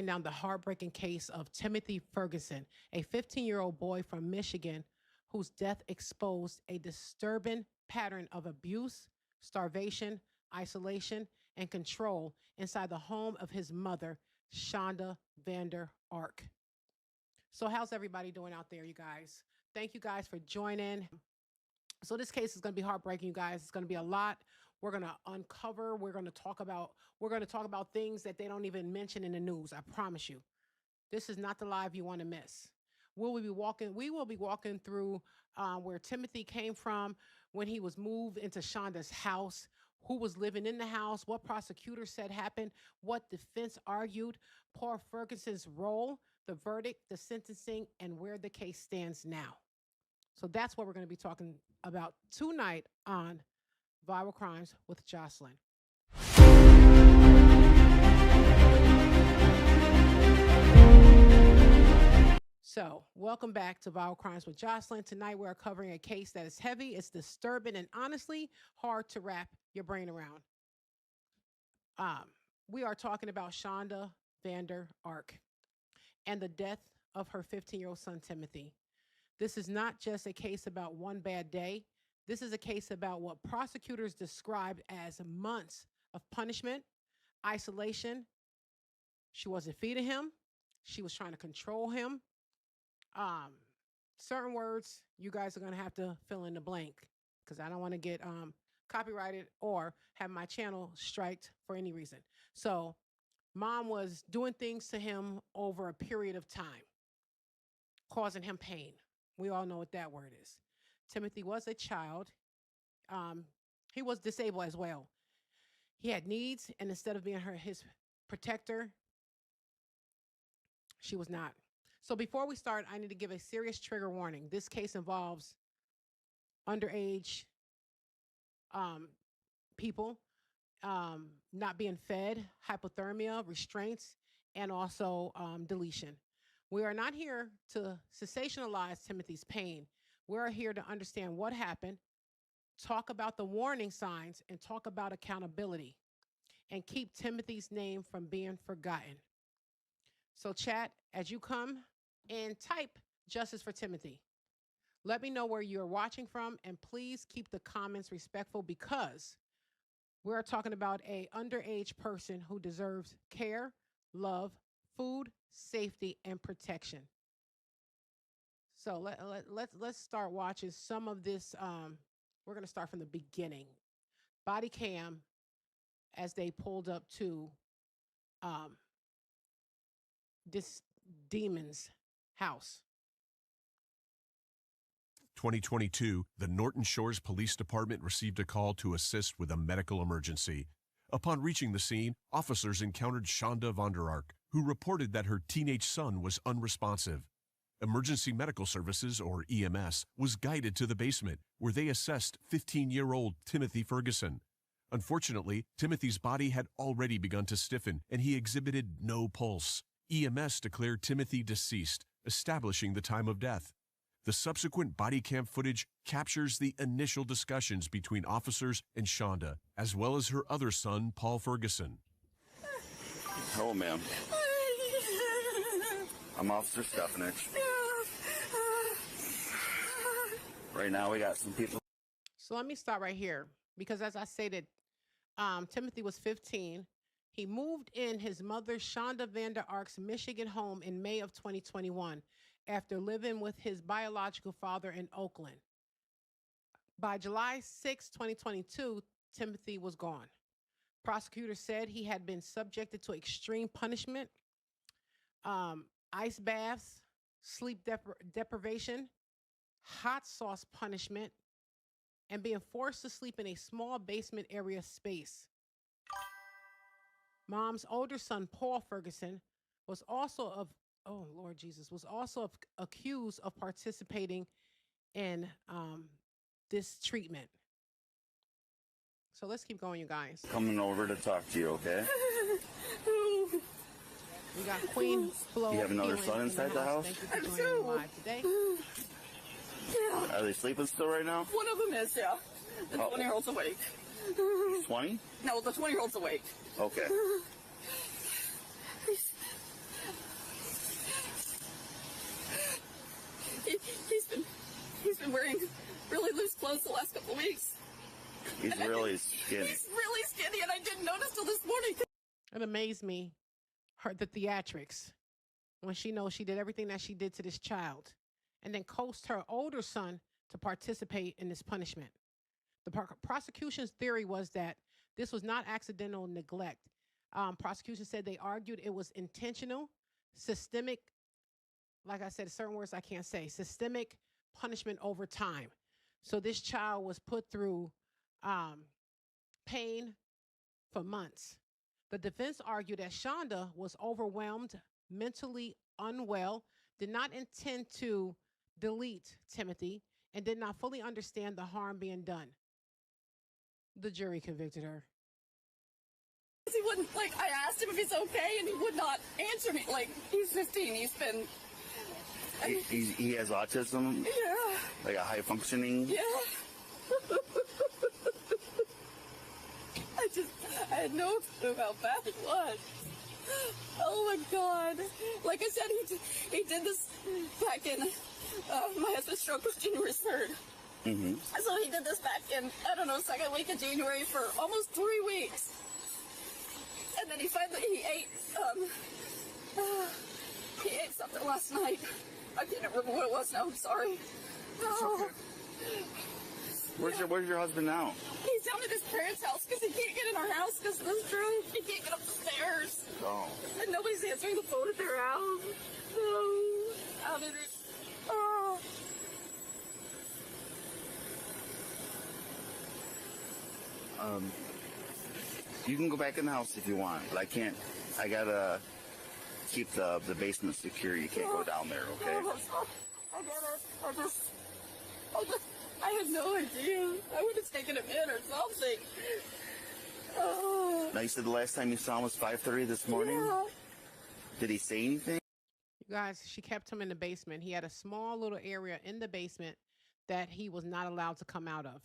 down the heartbreaking case of Timothy Ferguson, a 15-year-old boy from Michigan whose death exposed a disturbing pattern of abuse, starvation, isolation, and control inside the home of his mother, Shanda Vander Ark. So how's everybody doing out there, you guys? Thank you guys for joining. So this case is going to be heartbreaking, you guys. It's going to be a lot. We're going to uncover, we're going to talk about things that they don't even mention in the news. I promise you. This is not the live you want to miss. We will be walking through where Timothy came from when he was moved into Shanda's house, who was living in the house, what prosecutors said happened, what defense argued, Paul Ferguson's role, the verdict, the sentencing, and where the case stands now. So that's what we're going to be talking about tonight on Viral Crimes with Jocelyn. So, welcome back to Viral Crimes with Jocelyn. Tonight we are covering a case that is heavy, it's disturbing, and honestly hard to wrap your brain around. We are talking about Shanda Vander Ark and the death of her 15-year-old son, Timothy. This is not just a case about one bad day. This is a case about what prosecutors described as months of punishment, isolation. She wasn't feeding him. She was trying to control him. Certain words you guys are going to have to fill in the blank because I don't want to get copyrighted or have my channel striked for any reason. So mom was doing things to him over a period of time, causing him pain. We all know what that word is. Timothy was a child. He was disabled as well. He had needs, and instead of being his protector, she was not. So before we start, I need to give a serious trigger warning. This case involves underage people not being fed, hypothermia, restraints, and also deletion. We are not here to sensationalize Timothy's pain. We're here to understand what happened, talk about the warning signs, and talk about accountability, and keep Timothy's name from being forgotten. So chat, as you come and type justice for Timothy. Let me know where you're watching from, and please keep the comments respectful because we're talking about an underage person who deserves care, love, food, safety, and protection. So let's start watching some of this. We're going to start from the beginning. Body cam as they pulled up to this demon's house. 2022, the Norton Shores Police Department received a call to assist with a medical emergency. Upon reaching the scene, officers encountered Shanda Vander Ark, who reported that her teenage son was unresponsive. Emergency Medical Services, or EMS, was guided to the basement, where they assessed 15-year-old Timothy Ferguson. Unfortunately, Timothy's body had already begun to stiffen, and he exhibited no pulse. EMS declared Timothy deceased, establishing the time of death. The subsequent body cam footage captures the initial discussions between officers and Shanda, as well as her other son, Paul Ferguson. Hello, ma'am. I'm Officer Stefanich. Right now, we got some people. So let me start right here because as I stated, Timothy was 15. He moved in his mother, Shanda Vander Ark's Michigan home in May of 2021 after living with his biological father in Oakland. By July 6, 2022, Timothy was gone. Prosecutors said he had been subjected to extreme punishment, ice baths, sleep deprivation, hot sauce punishment, and being forced to sleep in a small basement area space. Mom's older son, Paul Ferguson, was also accused of participating in this treatment. So let's keep going, you guys. Coming over to talk to you, okay? We got Queen Flo. You have another son inside the house? Thank you for joining me live today. Yeah. Are they sleeping still right now? One of them is, yeah. The 20-year-old's awake. 20? No, the 20-year-old's awake. Okay. he, he's been wearing really loose clothes the last couple of weeks. He's really skinny. He's really skinny, and I didn't notice till this morning. It amazed me, the theatrics, when she knows she did everything that she did to this child, and then coaxed her older son to participate in this punishment. The prosecution's theory was that this was not accidental neglect. Prosecution said they argued it was intentional, systemic, like I said, certain words I can't say, systemic punishment over time. So this child was put through pain for months. The defense argued that Shanda was overwhelmed, mentally unwell, did not intend to delete Timothy, and did not fully understand the harm being done. The jury convicted her. He wouldn't, like, I asked him if he's okay, and he would not answer me. Like, he's 15, he's been... He has autism? Yeah. Like a high functioning? Yeah. I had no clue how bad it was. Oh my God. Like I said, he did this back in, my husband's stroke was January 3rd. Mm-hmm. So he did this back in, I don't know, second week of January for almost 3 weeks. And then he ate something last night. I can't remember what it was now, I'm sorry. Oh. Where's your husband now? He's down at his parents' house because he can't get in our house because of this drunk. He can't get up the stairs. Oh. And nobody's answering the phone at their house. Oh. How did it? Oh. You can go back in the house if you want, but I can't. I gotta keep the basement secure. You can't go down there, okay? I get it. I had no idea. I would have taken him in or something. Oh. Now, you said the last time you saw him was 5:30 this morning? Yeah. Did he say anything? You guys, she kept him in the basement. He had a small little area in the basement that he was not allowed to come out of.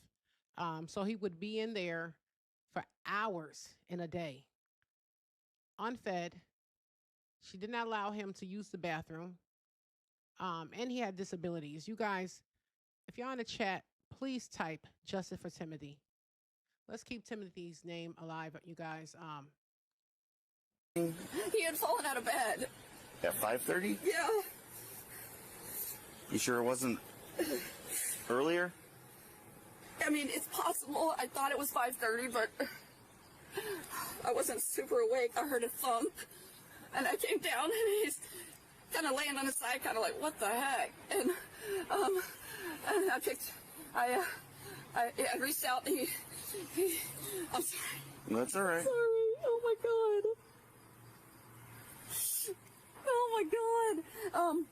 So he would be in there for hours in a day, unfed. She did not allow him to use the bathroom. And he had disabilities. You guys, if you're on the chat, please type Justice for Timothy. Let's keep Timothy's name alive, you guys. He had fallen out of bed. At 5:30? Yeah. You sure it wasn't earlier? I mean, it's possible. I thought it was 5:30, but I wasn't super awake. I heard a thump, and I came down, and he's kind of laying on his side, kind of like, what the heck? And I reached out, and he I'm sorry. That's all right. Sorry. Oh my God. Oh my God.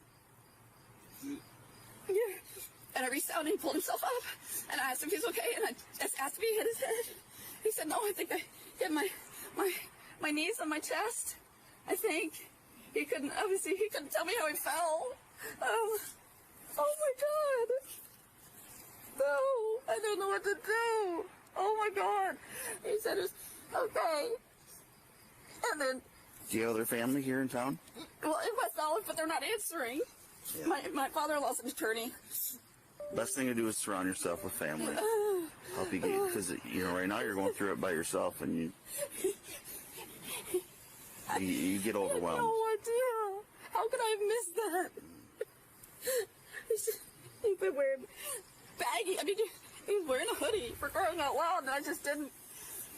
Yeah. And I reached out and he pulled himself up. And I asked him if he's okay. And I just asked if he hit his head. He said, no, I think I hit my knees on my chest. I think. He couldn't tell me how he fell. Oh my God. No, I don't know what to do. Oh my God. He said it was okay. And then. Do you have other family here in town? Well, in West Olive, but they're not answering. Yeah. My father-in-law's an attorney. Best thing to do is surround yourself with family. Help you get, because right now you're going through it by yourself, and you get overwhelmed. I have no idea. How could I have missed that? He's been wearing baggy. I mean, he was wearing a hoodie for crying out loud, and I just didn't.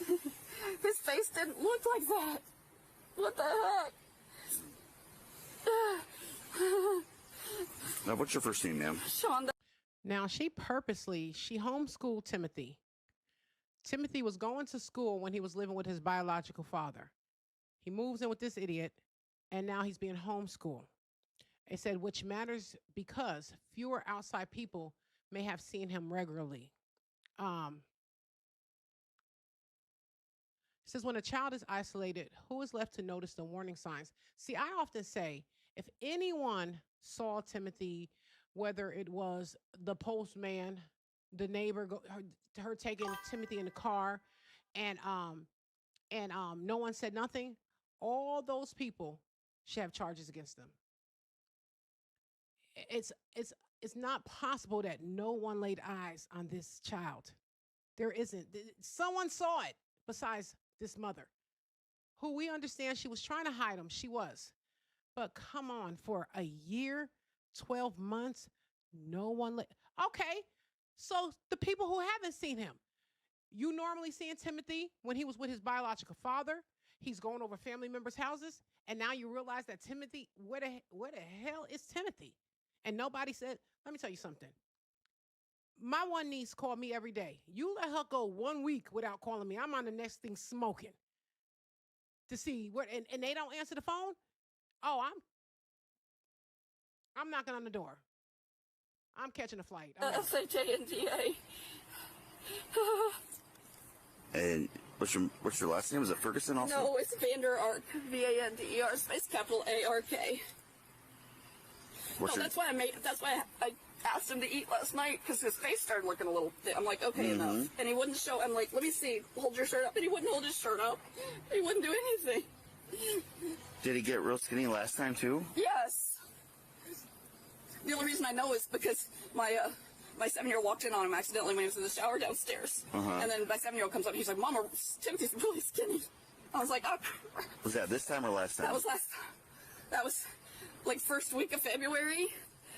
His face didn't look like that. What the heck? Now, what's your first name, ma'am? Shanda. Now, she homeschooled Timothy. Timothy was going to school when he was living with his biological father. He moves in with this idiot, and now he's being homeschooled. It said, which matters because fewer outside people may have seen him regularly. It says, when a child is isolated, who is left to notice the warning signs? See, I often say, if anyone saw Timothy, whether it was the postman, the neighbor, her taking Timothy in the car, and no one said nothing, all those people should have charges against them. It's it's not possible that no one laid eyes on this child. There isn't. Someone saw it besides this mother, who we understand she was trying to hide him. She was. But come on, for a year, 12 months, no one. Okay, so the people who haven't seen him, you normally seeing Timothy when he was with his biological father. He's going over family members' houses, and now you realize that Timothy, where the hell is Timothy? And nobody said, let me tell you something. My one niece called me every day. You let her go 1 week without calling me, I'm on the next thing smoking to see what, and they don't answer the phone. Oh, I'm knocking on the door. I'm catching a flight. SHANDA. And what's your last name? Is it Ferguson also? No, it's Vander Ark. VANDER space capital ARK. That's why I asked him to eat last night, because his face started looking a little thin. I'm like, okay, enough. And he wouldn't show. I'm like, let me see. Hold your shirt up. And he wouldn't hold his shirt up. He wouldn't do anything. Did he get real skinny last time too? Yes. The only reason I know is because my 7-year-old walked in on him accidentally when he was in the shower downstairs. And then my 7-year-old comes up and he's like, Mama, Timothy's really skinny. I was like, oh. Was that this time or last time? That was last time. That was like first week of February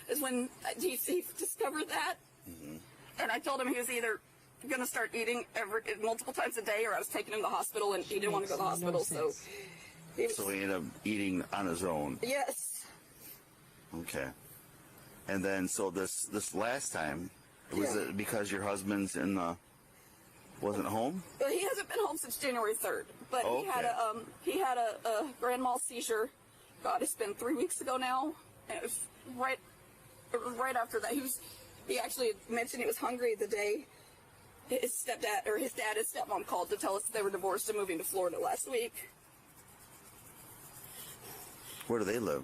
is when DC discovered that. And I told him he was either going to start eating multiple times a day, or I was taking him to the hospital, and he didn't want to go to the hospital. So he ended up eating on his own. Yes. Okay. And then, so this last time, was it because your husband's wasn't home? Well, he hasn't been home since January 3rd, but he had a grand mal seizure. God, it's been 3 weeks ago now. And it was right after that. He actually mentioned he was hungry the day his dad and his stepmom called to tell us they were divorced and moving to Florida last week. Where do they live?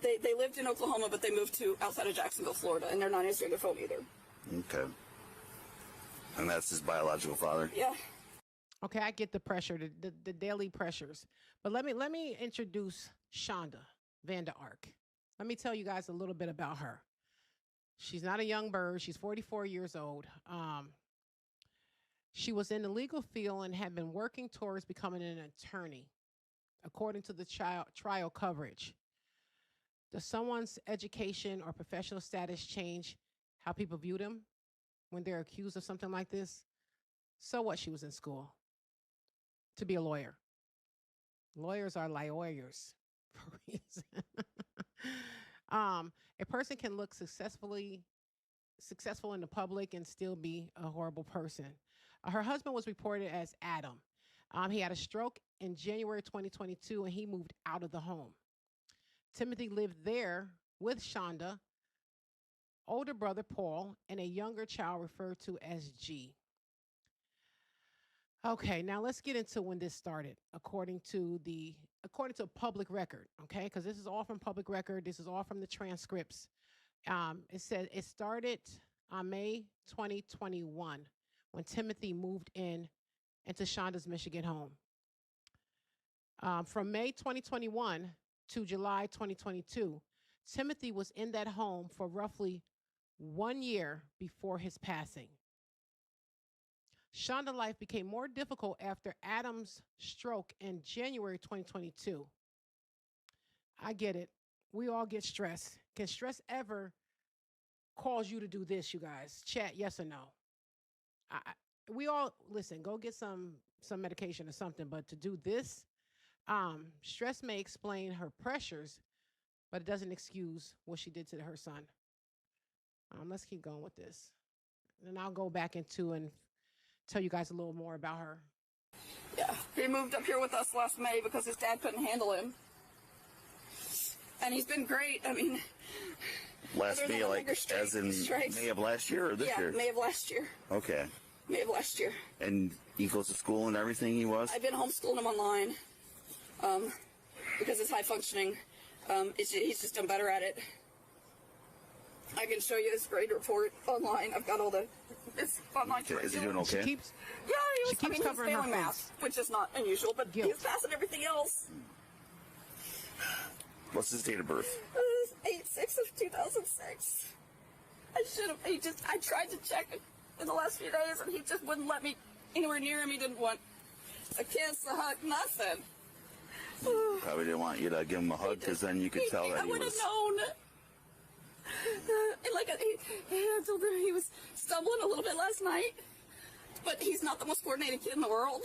They lived in Oklahoma, but they moved to outside of Jacksonville, Florida, and they're not answering their phone either. Okay. And that's his biological father? Yeah. Okay, I get the pressure, the daily pressures. But let me introduce Shanda Vander Ark. Let me tell you guys a little bit about her. She's not a young bird. She's 44 years old. She was in the legal field and had been working towards becoming an attorney, according to the trial coverage. Does someone's education or professional status change how people view them when they're accused of something like this? So what? She was in school to be a lawyer. Lawyers are lawyers for a reason. A person can look successful in the public and still be a horrible person. Her husband was reported as Adam. He had a stroke in January 2022, and he moved out of the home. Timothy lived there with Shanda, older brother Paul, and a younger child referred to as G. Okay, now let's get into when this started, according to a public record, okay? Because this is all from public record. This is all from the transcripts. It said it started on May 2021 when Timothy moved into Shanda's Michigan home. From May 2021 to July 2022, Timothy was in that home for roughly 1 year before his passing. Shanda's life became more difficult after Adam's stroke in January 2022. I get it. We all get stressed. Can stress ever cause you to do this, you guys? Chat, yes or no? We all, listen, go get some medication or something, but to do this, stress may explain her pressures, but it doesn't excuse what she did to her son. Let's keep going with this. And I'll go back into and tell you guys a little more about her. Yeah, he moved up here with us last May because his dad couldn't handle him. And he's been great. I mean, last May, like as in May of last year or this year? Yeah, May of last year. Okay. May of last year. And he goes to school and everything, he was? I've been homeschooling him online because it's high functioning. He's just done better at it. I can show you his grade report online. I've got all it's online. Okay. Is he doing okay? He was Covering failing her math, which is not unusual, but he was passing everything else. What's his date of birth? 8/6/2006. I tried to check in the last few days, and he just wouldn't let me anywhere near him. He didn't want a kiss, a hug, nothing. Probably didn't want you to give him a hug because then you could tell that I he would was. have known. I told him he was stumbling a little bit last night, but he's not the most coordinated kid in the world.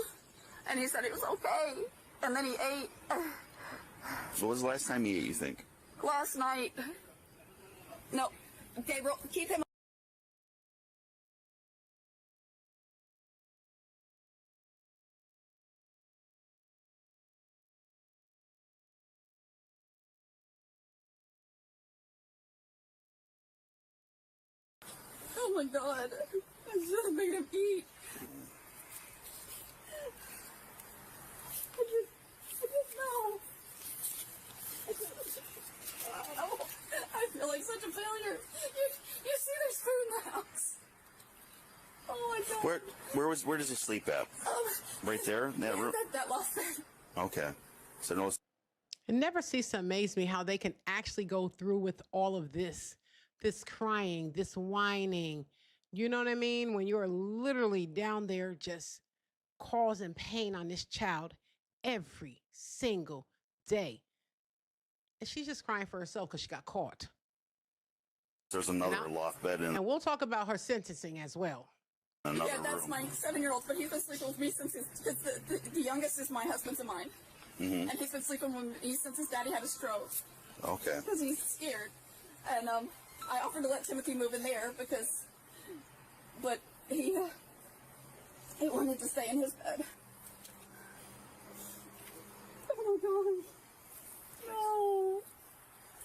And he said it was okay. And then he ate What was the last time he ate, you think? last night. No, Gabriel, keep him. Oh my God, I should have made him eat. I just know. I feel like such a failure. You see there's food in the house. Oh my God. Where does he sleep at? Right there in that room? That lost bed. Okay. So no. It never ceases to amaze me how they can actually go through with all of this crying, this whining. You know what I mean? When you're literally down there just causing pain on this child every single day. And she's just crying for herself because she got caught. There's another loft bed in And we'll talk about her sentencing as well. another Yeah, that's room. my 7-year-old, but he's been sleeping with me since the youngest is my husband's and mine. And he's been sleeping with me since his daddy had a stroke. Okay. Because he's scared. And I offered to let Timothy move in there but he wanted to stay in his bed. Oh my God. No.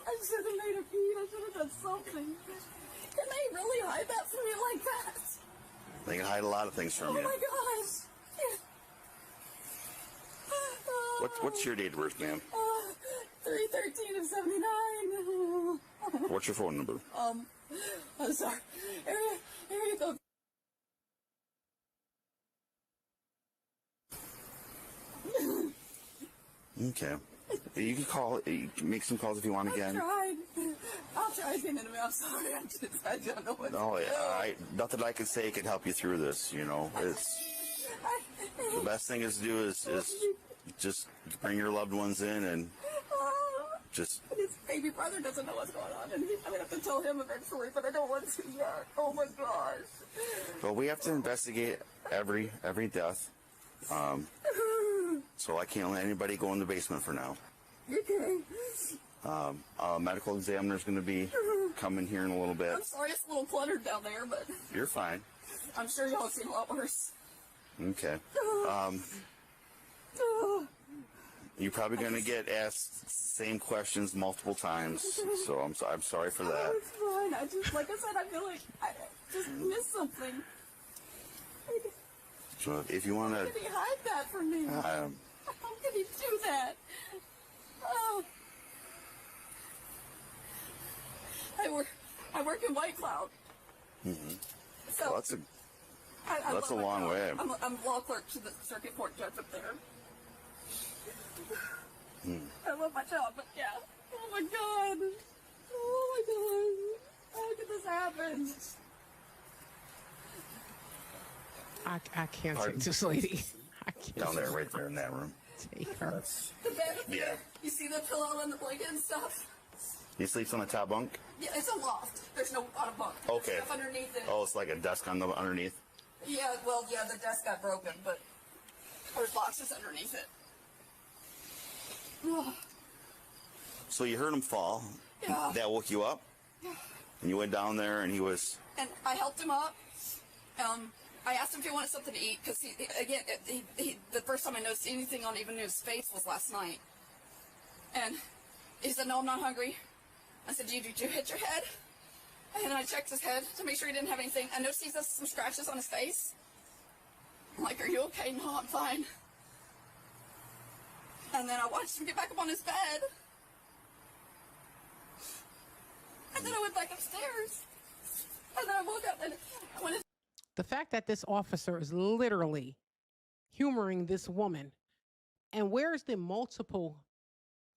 I should have made him eat. I should have done something. Can they really hide that from me like that? They can hide a lot of things from Oh you. my gosh. What's your date of birth, ma'am? 313 of 79. What's your phone number? I'm sorry. Area code. Okay. You can call. You can make some calls if you want again. I'll try again in a minute. I'm sorry. I don't know what No, to do. nothing I can say can help you through this. You know, it's the best thing is to do is just bring your loved ones in and just. His baby brother doesn't know what's going on, and I'm gonna have to tell him eventually, but I don't want to yet. Oh my gosh. But we have to investigate every death. So I can't let anybody go in the basement for now. Okay. A medical examiner's going to be coming here in a little bit. I'm sorry it's a little cluttered down there, but You're fine. I'm sure y'all have seen a lot worse. Okay. You're probably going to get asked same questions multiple times, so I'm sorry for that. It's fine. I just, like I said, I feel like I just missed something. So if you want How to, can he hide that from me? How can he do that? Oh. I work in White Cloud. So well, that's a love my long job. way. I'm law clerk to the circuit court judge up there. I love my job, but yeah. Oh my God. Oh my God. How could this happen? I can't Pardon? take this lady. I can't down there, right there in that room. take her. The bed up there. Yeah. You see the pillow and the blanket and stuff? He sleeps on the top bunk. Yeah, it's a loft. There's no bottom bunk. There's Okay. stuff underneath it. Oh, it's like a desk on the underneath. Yeah, well, yeah, the desk got broken, but there's boxes underneath it. So you heard him fall. Yeah. That woke you up. And you went down there, and he was. And I helped him up. I asked him if he wanted something to eat, because the first time I noticed anything on even his face was last night. And he said, "No, I'm not hungry." I said, did you hit your head? And then I checked his head to make sure he didn't have anything. I noticed he has some scratches on his face. I'm like, "Are you okay?" "No, I'm fine." And then I watched him get back up on his bed. And then I went back upstairs. And then I woke up and I went in. The fact that this officer is literally humoring this woman, and where's the multiple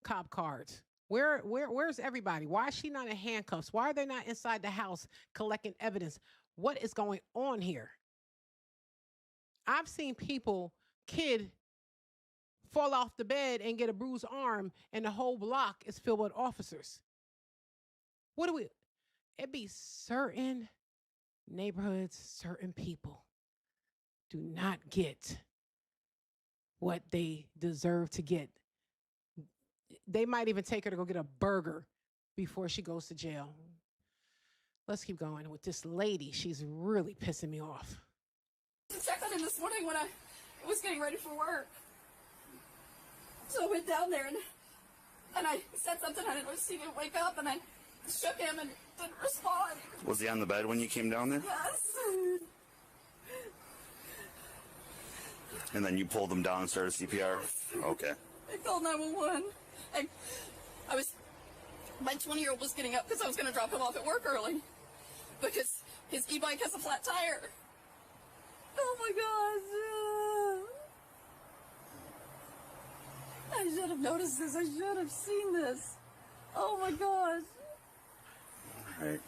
cop cards? Where's everybody? Why is she not in handcuffs? Why are they not inside the house collecting evidence? What is going on here? I've seen kid fall off the bed and get a bruised arm, and the whole block is filled with officers. What do we? It be certain neighborhoods, certain people do not get what they deserve to get. They might even take her to go get a burger before she goes to jail. Let's keep going with this lady. She's really pissing me off. I checked on him this morning when I was getting ready for work. So I went down there and I said something. I didn't see him wake up, and I shook him and didn't respond. Was he on the bed when you came down there? Yes. And then you pulled him down and started CPR? Okay. I called 911. My 20-year-old was getting up because I was going to drop him off at work early because his e-bike has a flat tire. Oh my gosh. I should have noticed this. I should have seen this. Oh my gosh. All right.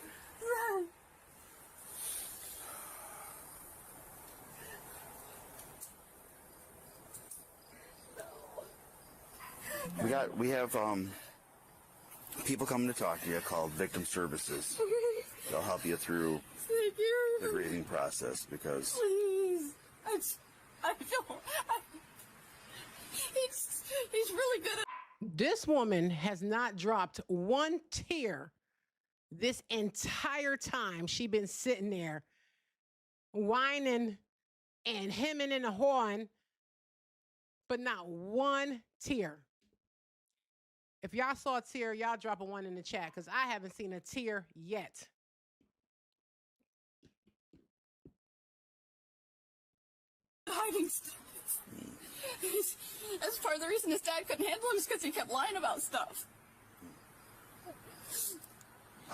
We have people coming to talk to you called Victim Services. They'll help you through Thank you. the grieving process because Please. He's really good at. This woman has not dropped one tear this entire time. She been sitting there whining and hemming in the horn, but not one tear. If y'all saw a tear, y'all drop a one in the chat because I haven't seen a tear yet. Hiding stuff. That's part of the reason his dad couldn't handle him is because he kept lying about stuff.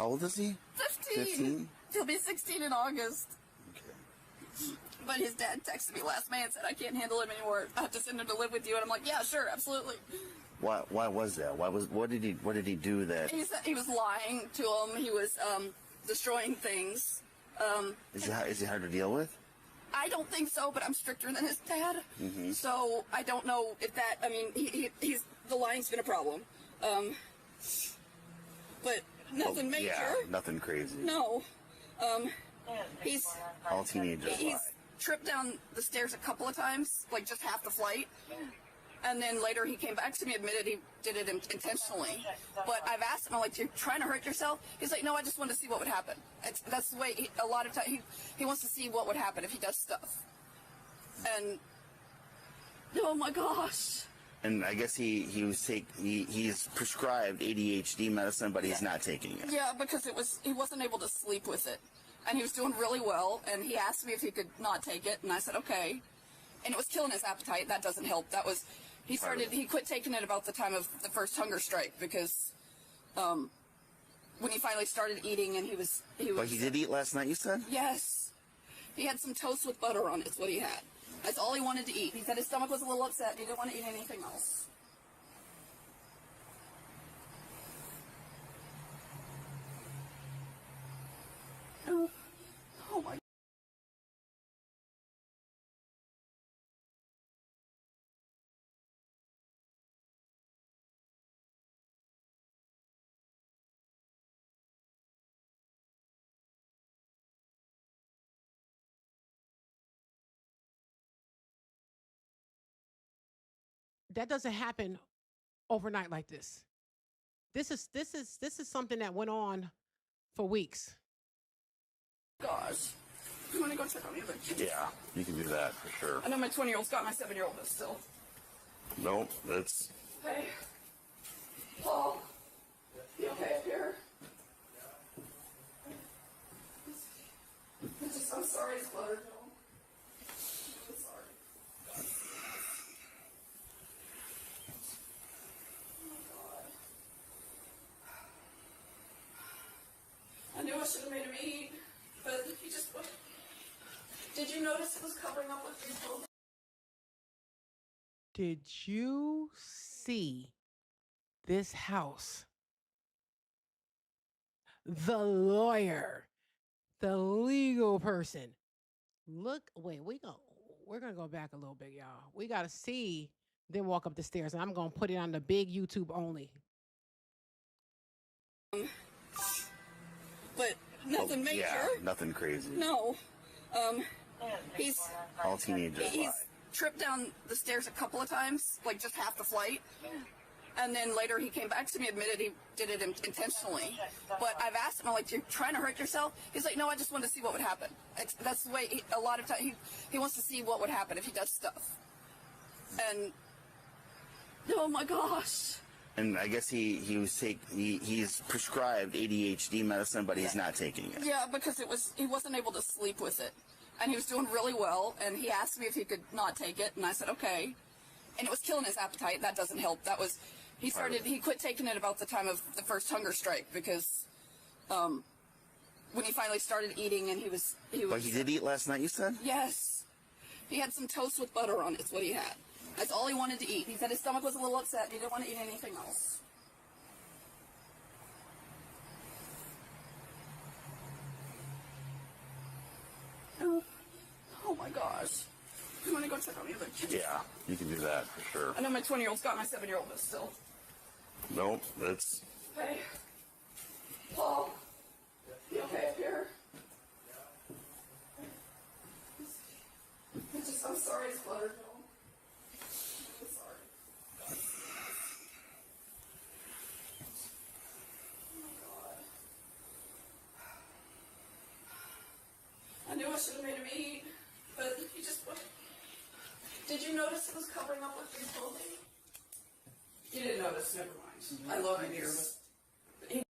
how old is he? 15. 15? He'll be 16 in August. Okay. But his dad texted me last May and said, I can't handle him anymore. I have to send him to live with you. And I'm like, yeah, sure, absolutely. Why was that? What did he do that? He said he was lying to him. He was destroying things. Is he hard to deal with? I don't think so, but I'm stricter than his dad. Mm-hmm. So I don't know if that, I mean, he's the lying's been a problem. But nothing major. Yeah, nothing crazy. No. He's All teenagers lie. tripped down the stairs a couple of times, like just half the flight. And then later he came back to me, admitted he did it intentionally. But I've asked him, I'm like, you're trying to hurt yourself? He's like, no, I just wanted to see what would happen. That's the way, a lot of times, he wants to see what would happen if he does stuff. And, oh my gosh. And I guess he's prescribed ADHD medicine, but he's not taking it. Yeah, because he wasn't able to sleep with it. And he was doing really well, and he asked me if he could not take it, and I said, okay. And it was killing his appetite. That doesn't help. He quit taking it about the time of the first hunger strike because when he finally started eating and he was. But he did eat last night, you said? Yes. He had some toast with butter on it, is what he had. That's all he wanted to eat. He said his stomach was a little upset and he didn't want to eat anything else. Oh my. That doesn't happen overnight like this. This is something that went on for weeks. Gosh. You want to go check on the other kids? Yeah, you can do that for sure. I know my 20-year-old's got my 7-year-old, but still. No, that's... Hey. Paul. You okay up here? I'm sorry it's blurred. I'm sorry. Oh my God. I knew I should have made him eat, but he just put. Did you notice it was covering up with these both? Did you see this house? the lawyer, the legal person. Look, wait, we're gonna go back a little bit, y'all. We gotta see them walk up the stairs, and I'm gonna put it on the big YouTube only. But nothing major. Yeah, nothing crazy. No. He's All teenagers he's lie. tripped down the stairs a couple of times, like just half the flight. And then later he came back to me, admitted he did it intentionally. But I've asked him, I'm like, you're trying to hurt yourself? He's like, no, I just wanted to see what would happen. That's the way, a lot of times, he wants to see what would happen if he does stuff. And, oh my gosh. And I guess he's prescribed ADHD medicine, but he's not taking it. Yeah, because he wasn't able to sleep with it. And he was doing really well, and he asked me if he could not take it, and I said, okay. And it was killing his appetite. That doesn't help. He quit taking it about the time of the first hunger strike, because when he finally started eating, and he was. But he did eat last night, you said? Yes. He had some toast with butter on it, is what he had. That's all he wanted to eat. He said his stomach was a little upset. He didn't want to eat anything else. Oh my gosh. You want to go check on the other kids? Yeah, you can do that for sure. I know my 20-year-old's got my 7-year-old, but still. Nope, that's. Hey. Paul. You okay up here? I'm sorry it's fluttered. I'm sorry. Oh my God. I knew I should have made him eat, but he just wouldn't. Did you notice it was covering up with his clothing? You didn't notice, never mind. I love him here, but.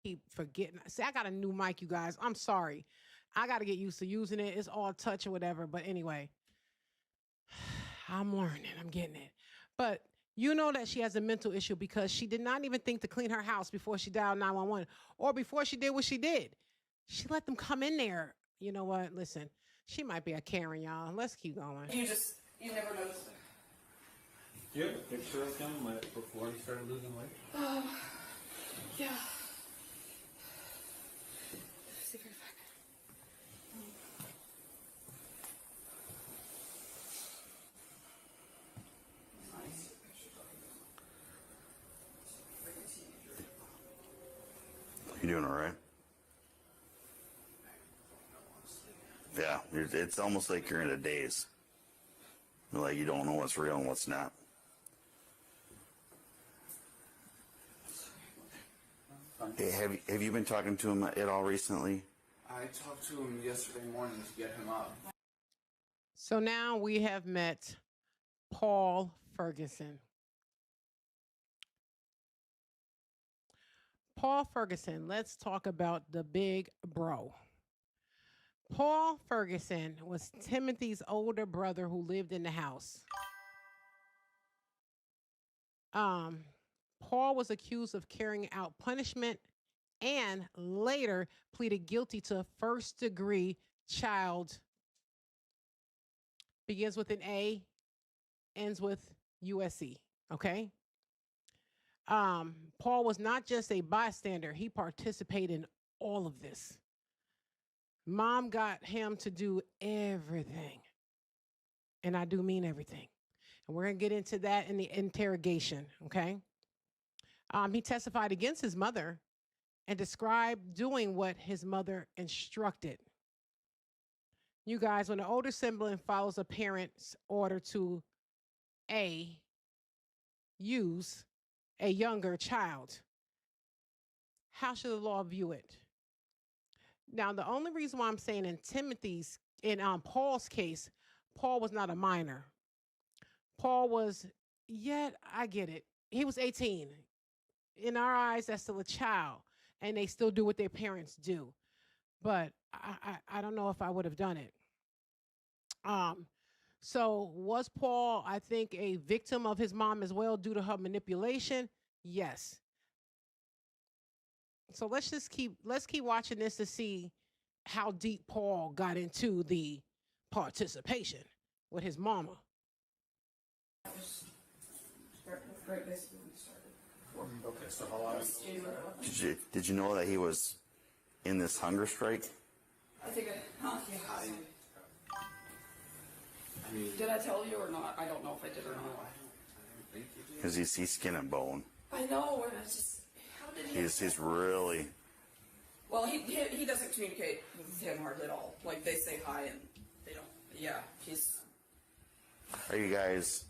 Keep forgetting. See, I got a new mic, you guys. I'm sorry. I got to get used to using it. It's all touch or whatever. But anyway, I'm learning. I'm getting it. But you know that she has a mental issue because she did not even think to clean her house before she dialed 911 or before she did what she did. She let them come in there. You know what? Listen, she might be a Karen, y'all. Let's keep going. You never noticed it. Do you have a picture of him before he started losing weight? Yeah. See if I can find You doing all right? Yeah, it's almost like you're in a daze. Like you don't know what's real and what's not. Hey, have you been talking to him at all recently? I talked to him yesterday morning to get him up. So now we have met Paul Ferguson. Paul Ferguson, let's talk about the big bro. Paul Ferguson was Timothy's older brother who lived in the house. Paul was accused of carrying out punishment and later pleaded guilty to first-degree child. Begins with an A, ends with USC, okay? Paul was not just a bystander. He participated in all of this. Mom got him to do everything. And I do mean everything. And we're going to get into that in the interrogation, okay? He testified against his mother and described doing what his mother instructed. You guys, when an older sibling follows a parent's order to use a younger child, how should the law view it? Now, the only reason why I'm saying in Paul's case, Paul was not a minor. Paul was, I get it. He was 18. In our eyes, that's still a child, and they still do what their parents do. But I don't know if I would have done it. So was Paul, I think, a victim of his mom as well due to her manipulation? Yes. So let's keep watching this to see how deep Paul got into the participation with his mama. Right, basically when it started. Okay, so how long? Did you know that he was in this hunger strike? I think did I tell you or not? I don't know if I did or not. Because he's skin and bone. I know, and it's just, how did he... He's really... Well, he doesn't communicate with him hardly at all. Like, they say hi and they don't... Yeah, he's... Are you guys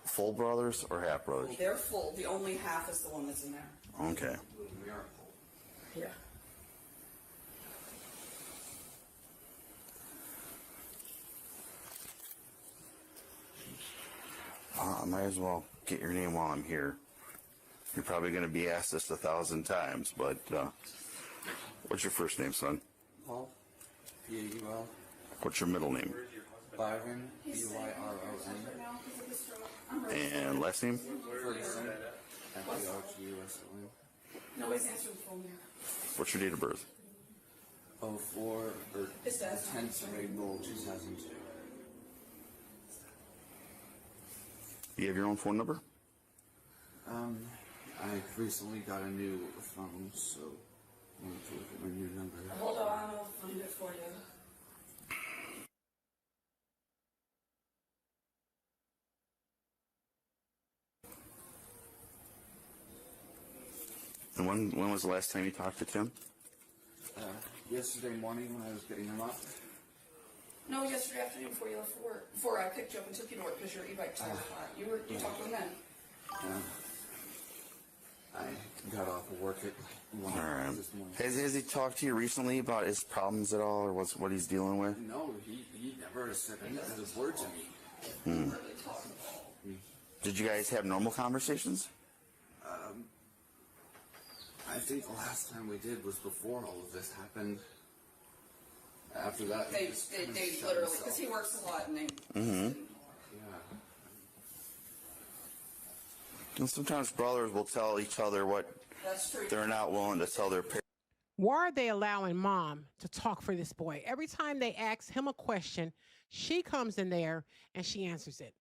full brothers or half brothers? They're full. The only half is the one that's in there. Okay. We are full. Yeah. I might as well get your name while I'm here. You're probably going to be asked this 1,000 times, but what's your first name, son? Paul, P-A-U-L, What's your middle name? Byron, B-Y-R-O-N, And last name? Ferguson, F-E-R-G-U-S-O-N, Nobody's answering the phone here. What's your date of birth? 04, or His dad's 10th of April, 2002. Do you have your own phone number? I recently got a new phone, so I wanted to look at my new number. Hold on, I'll find it for you. And when was the last time you talked to Tim? Yesterday morning when I was getting him up. No, yesterday afternoon before you left for work. Before I picked you up and took you to work because your e-bike tire was flat. You talked to him then. I got off of work at 1 All right. this morning. Has he talked to you recently about his problems at all, or what he's dealing with? No, he never said another word to me. Really talking. Did you guys have normal conversations? I think the last time we did was before all of this happened. After that, They he just kind of shut literally, himself. because he works a lot and they... Yeah. And sometimes brothers will tell each other what That's true. they're not willing to tell their parents. Why are they allowing mom to talk for this boy? Every time they ask him a question, she comes in there and she answers it.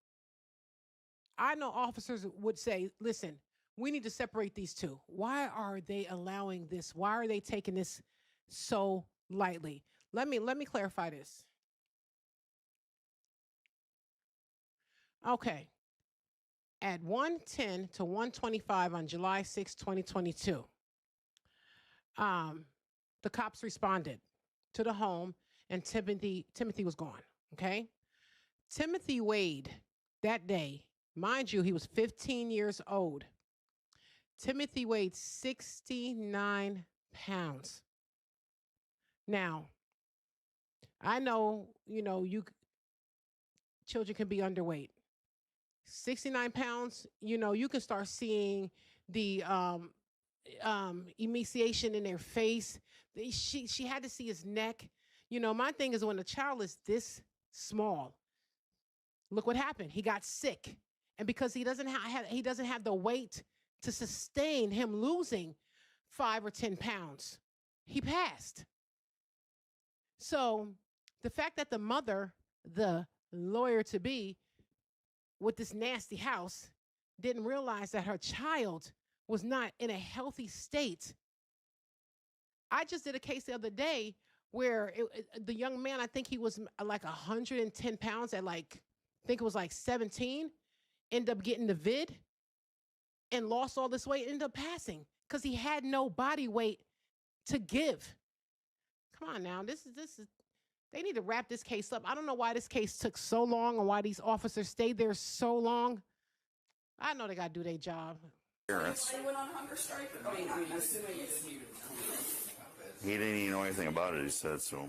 I know officers would say, listen, we need to separate these two. Why are they allowing this? Why are they taking this so lightly? Let me clarify this. Okay. At 1:10 to 1:25 on July 6, 2022, the cops responded to the home and Timothy was gone, okay? Timothy weighed that day, mind you, he was 15 years old. Timothy weighed 69 pounds. Now, I know, children can be underweight. 69 pounds, you can start seeing the emaciation in their face. She had to see his neck. My thing is when a child is this small, look what happened. He got sick. And because he doesn't have the weight to sustain him losing 5 or 10 pounds, he passed. So the fact that the mother, the lawyer-to-be, with this nasty house, didn't realize that her child was not in a healthy state. I just did a case the other day where the young man, I think he was like 110 pounds at I think it was 17, ended up getting the vid and lost all this weight, ended up passing because he had no body weight to give. Come on now, this is they need to wrap this case up. I don't know why this case took so long and why these officers stayed there so long. I know they got to do their job. Parents. He went on hunger strike? I mean, I'm assuming it's... He didn't even know anything about it, he said, so.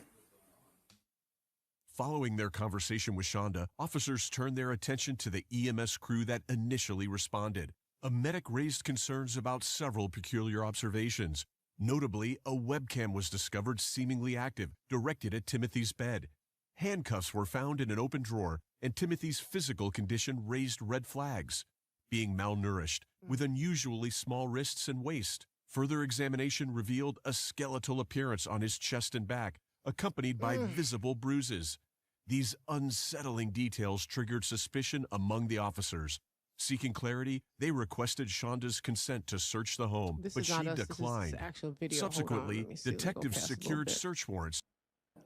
Following their conversation with Shanda, officers turned their attention to the EMS crew that initially responded. A medic raised concerns about several peculiar observations. Notably, a webcam was discovered seemingly active, directed at Timothy's bed. Handcuffs were found in an open drawer, and Timothy's physical condition raised red flags. Being malnourished, with unusually small wrists and waist. Further examination revealed a skeletal appearance on his chest and back, accompanied by visible bruises. These unsettling details triggered suspicion among the officers. Seeking clarity, they requested Shanda's consent to search the home, This but is not she us. declined. This is actual video. Hold on, Subsequently, let me see. Let me go detectives past a little secured bit. search warrants.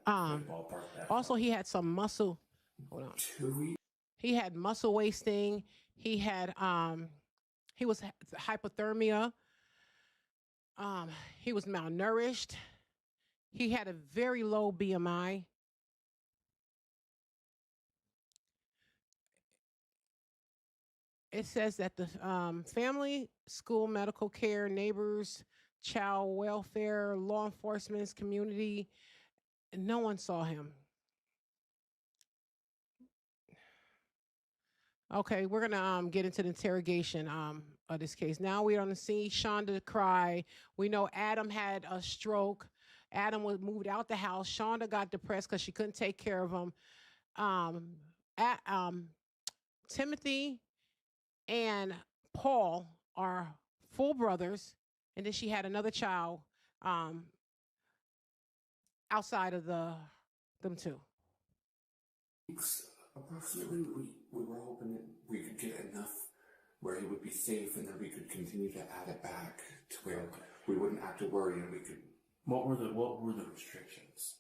Also, he had some muscle. Hold on. He had muscle wasting. He had he was hypothermia. He was malnourished. He had a very low BMI. It says that the family, school, medical care, neighbors, child welfare, law enforcement, community, no one saw him. Okay, we're gonna get into the interrogation of this case. Now we're on the scene. Shanda cry. We know Adam had a stroke. Adam was moved out the house. Shanda got depressed because she couldn't take care of him. At, Timothy and Paul are full brothers, and then she had another child outside of them two. Approximately, we were hoping that we could get enough where he would be safe, and then we could continue to add it back to where we wouldn't have to worry, and we could. What were the restrictions?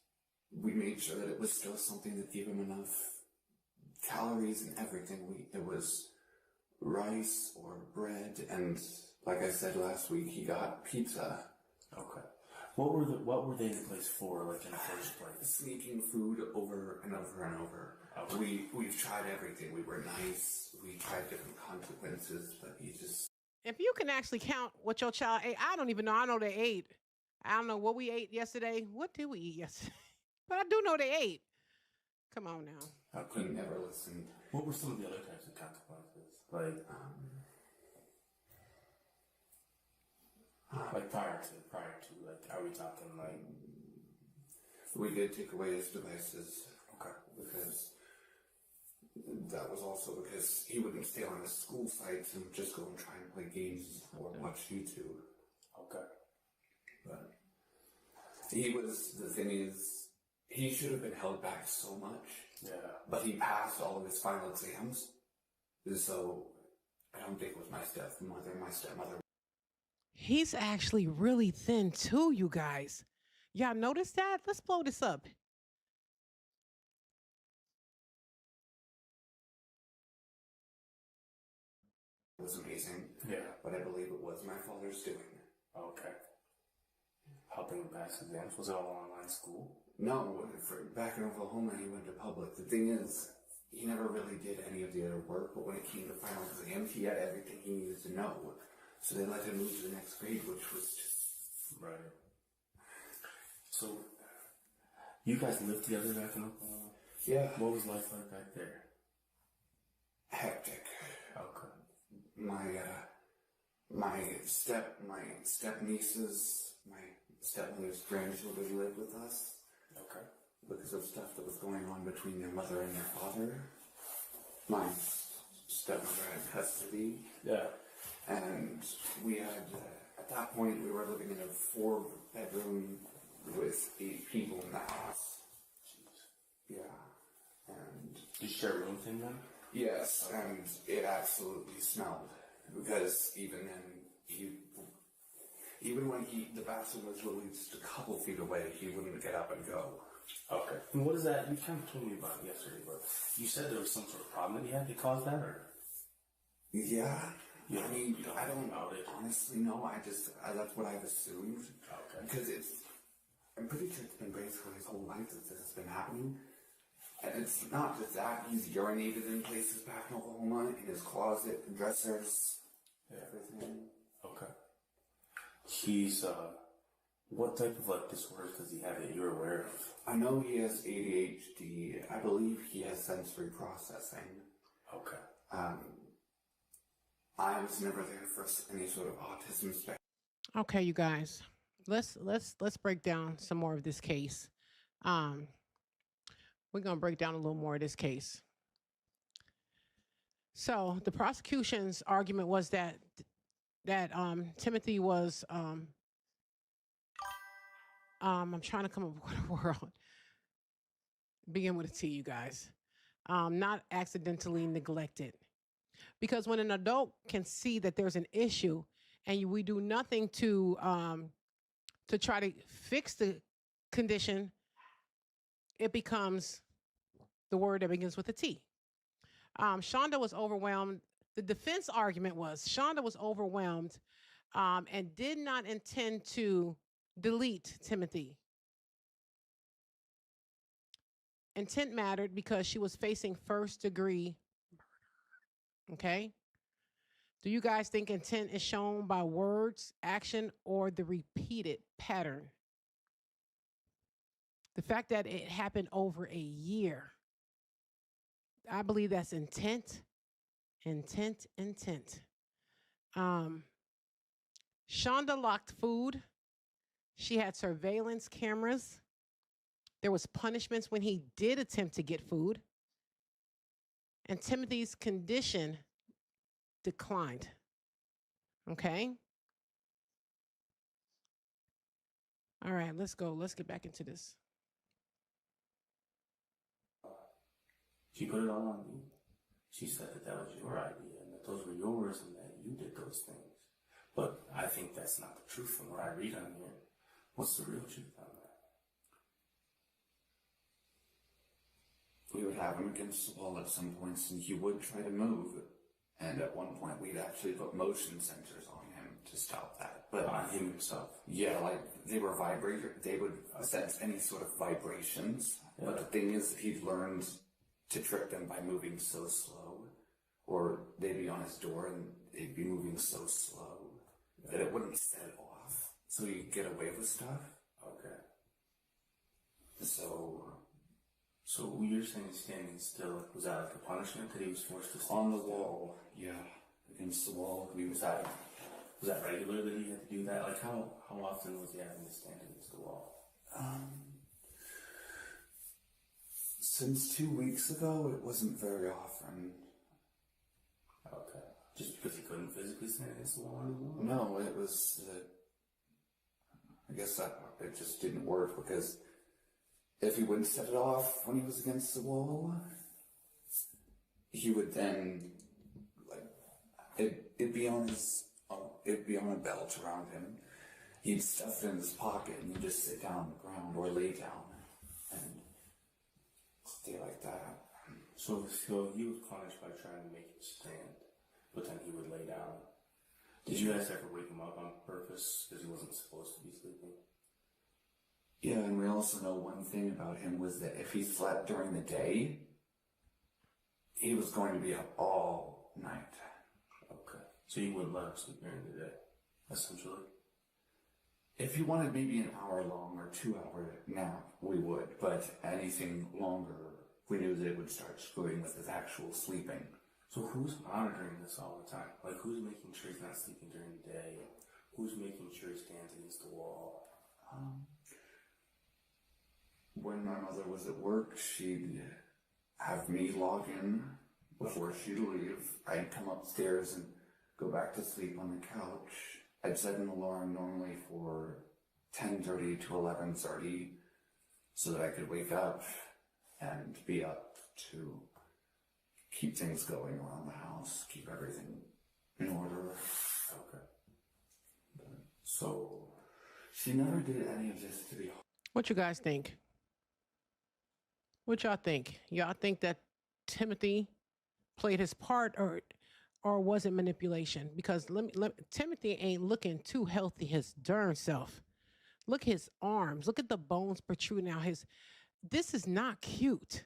We made sure that it was still something that gave him enough calories and everything. It was rice or bread, and like I said last week, he got pizza. Okay. What were they in place for, like in the first place? Sneaking food over and over and over. Okay. We've tried everything. We were nice. We tried different consequences, but he just. If you can actually count what your child ate, I don't even know. I know they ate. I don't know what we ate yesterday. What did we eat yesterday? But I do know they ate. Come on now. I couldn't never listen. What were some of the other types of consequences? Like prior to, like, are we talking like? We did take away his devices. Okay. Because that was also because he wouldn't stay on his school sites and just go and try and play games or watch YouTube. Okay. But the thing is, he should have been held back so much. Yeah. But he passed all of his final exams. So I don't think it was my stepmother. He's actually really thin too, you guys. Y'all notice that? Let's blow this up. It was amazing. Yeah. But I believe it was my father's doing. Okay. Helping him pass exams. Was it all online school? No, back in Oklahoma, he went to public. The thing is, he never really did any of the other work, but when it came to final exams, he had everything he needed to know. So they let him move to the next grade, which was just. Right. So, you guys lived together back in Oklahoma? Yeah. What was life like back there? Hectic. Okay. My step nieces, my stepmother's grandchildren lived with us. Okay. Because of stuff that was going on between their mother and their father. My stepmother had custody. Yeah. And we had, at that point, we were living in a 4-bedroom with 8 people in the house. Jeez. Yeah. And. Did you share a room with him then? Yes, and it absolutely smelled. Because even then, even when the bathroom was literally just a couple feet away, he wouldn't get up and go. Okay. And what is that? You kind of told me about it yesterday, but you said there was some sort of problem that he had that caused that, or? Yeah. Yeah. I mean, I don't honestly know. That's what I've assumed. Okay. Because I'm pretty sure it's been basically his whole life that this has been happening. And it's not just that. He's urinated in places back in Oklahoma, in his closet, dressers, everything. Okay. He's, what type of, disorders does he have that you're aware of? I know he has ADHD. I believe he has sensory processing. Okay. I was never there for any sort of autism spectrum. Okay, you guys. Let's break down some more of this case. We're going to break down a little more of this case. So the prosecution's argument was that Timothy was I'm trying to come up with a word. Begin with a T, you guys. Not accidentally neglected. Because when an adult can see that there's an issue and we do nothing to try to fix the condition, it becomes the word that begins with a T. Shanda was overwhelmed. The defense argument was Shanda was overwhelmed and did not intend to delete Timothy. Intent mattered because she was facing first-degree murder. Okay? Do you guys think intent is shown by words, action, or the repeated pattern? The fact that it happened over a year, I believe that's intent, intent, intent. Shanda locked food. She had surveillance cameras. There was punishments when he did attempt to get food. And Timothy's condition declined. Okay? All right, let's go. Let's get back into this. She put it all on you. She said that was your idea and that those were yours and that you did those things. But I think that's not the truth from what I read on here. What's the real truth on that? We would have him against the wall at some points, and he would try to move. And at one point, we'd actually put motion sensors on him to stop that. But On him himself. yeah, like they were they would sense any sort of vibrations. Yeah. But the thing is that he'd learned to trick them by moving so slow, or they'd be on his door and they'd be moving so slow that it wouldn't set it off. So he'd get away with stuff. Okay. So you're saying standing still, was that like a punishment that he was forced to stand on the still? wall, yeah, against the wall, Was that regular that he had to do that? Like how often was he having to stand against the wall? Since 2 weeks ago, it wasn't very often. Okay. Just because he couldn't physically stand against the wall anymore? No, it was, I guess that it just didn't work because if he wouldn't set it off when he was against the wall, he would then, like, it'd be on a belt around him. He'd stuff it in his pocket and he'd just sit down on the ground or lay down and stay like that. So he was punished by trying to make him stand, but then he would lay down. Did you guys ever wake him up on purpose because he wasn't supposed to be sleeping? Yeah, and we also know one thing about him was that if he slept during the day, he was going to be up all night. Okay. So you wouldn't let him sleep during the day, essentially? If he wanted maybe an hour long or 2 hour nap, we would, but anything longer, we knew that it would start screwing with his actual sleeping. So who's monitoring this all the time? Like who's making sure he's not sleeping during the day? Who's making sure he stands against the wall? When my mother was at work, she'd have me log in before she'd leave. I'd come upstairs and go back to sleep on the couch. I'd set an alarm normally for 10:30 to 11:30 so that I could wake up and be up to keep things going around the house, keep everything in order. Okay. So she never did any of this to be. What you guys think? What y'all think? Y'all think that Timothy played his part, or was it manipulation? Because Timothy ain't looking too healthy his darn self. Look at his arms. Look at the bones protruding out. This is not cute.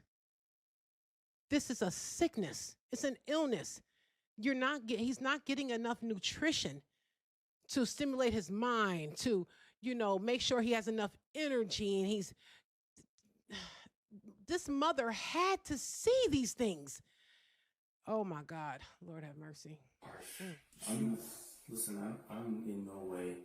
This is a sickness. It's an illness. He's not getting enough nutrition to stimulate his mind, to, make sure he has enough energy, and this mother had to see these things. Oh my God, Lord have mercy. Listen, I'm in no way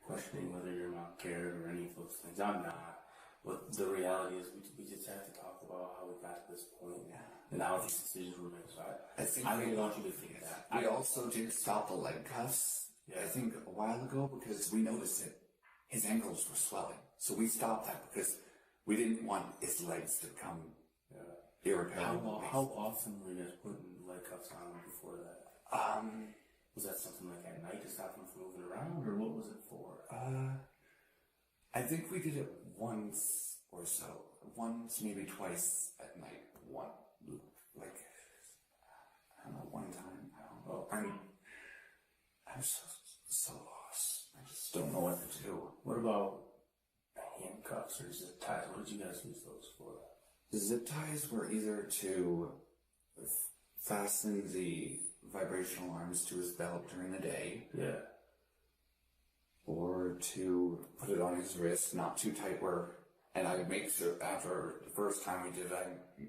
questioning whether your mom cared or any of those things. I'm not. But the reality is we just have to talk about how we got to this point and how these decisions were made. So I don't want you to think that. We also did stop the leg cuffs, I think, a while ago because we noticed that his ankles were swelling. So we stopped that because we didn't want his legs to come Yeah. irreparable. How often were you guys putting leg cuffs on him before that? Was that something like at night to stop him from moving around, or what was it for? I think we did it once or so. Once, maybe twice at night. One time. I don't know. I'm so lost. I just don't know what to do. What about handcuffs or zip ties? What did you guys use those for? The zip ties were either to fasten the vibrational arms to his belt during the day. Yeah. Or to put it on his wrist, not too tight and I would make sure, after the first time we did it, I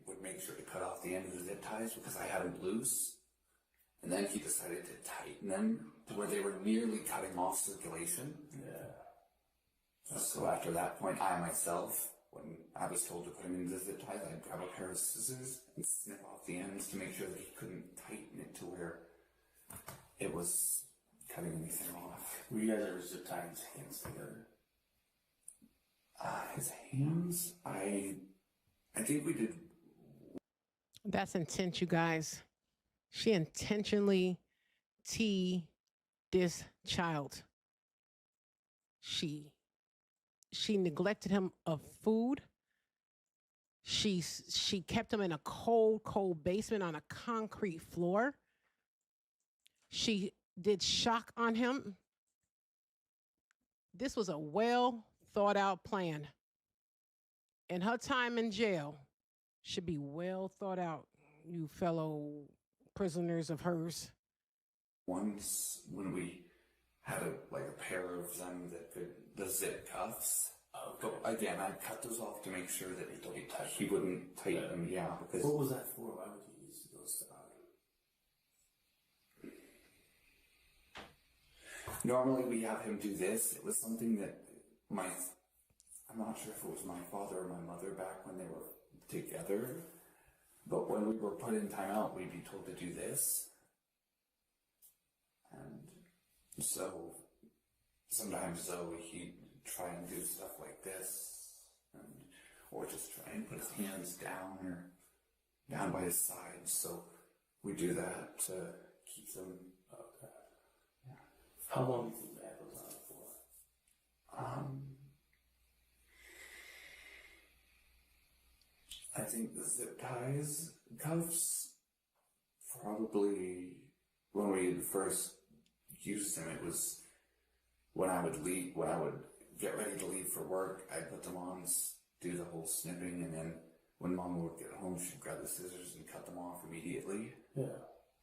would make sure to cut off the end of the zip ties because I had them loose. And then he decided to tighten them to where they were nearly cutting off circulation. Yeah. So after that point, I myself, when I was told to put him in the zip ties, I'd grab a pair of scissors and snip off the ends to make sure that he couldn't tighten it to where it was cutting anything off. Were you guys ever zip tying his hands together? His hands, I think we did. That's intense, you guys. She intentionally teed this child. She neglected him of food. She kept him in a cold basement on a concrete floor. She did shock on him. This was a well thought out plan. And her time in jail should be well thought out, you fellow prisoners of hers. Once when we had a pair of them that could, the zip cuffs. Okay. But again, I cut those off to make sure that he wouldn't tighten them. Yeah, because what was that for? Why would you use those on him? Normally we have him do this. It was something that I'm not sure if it was my father or my mother back when they were together, but when we were put in timeout, we'd be told to do this. And so sometimes though he'd try and do stuff like this, or just try and put his hands down or down by his sides. So we do that to keep them. Okay. Yeah. How long do you think that goes on for? I think the zip ties, cuffs, probably when we first used them, it was when I would get ready to leave for work, I'd put them on, do the whole snipping, and then when Mom would get home, she'd grab the scissors and cut them off immediately. Yeah.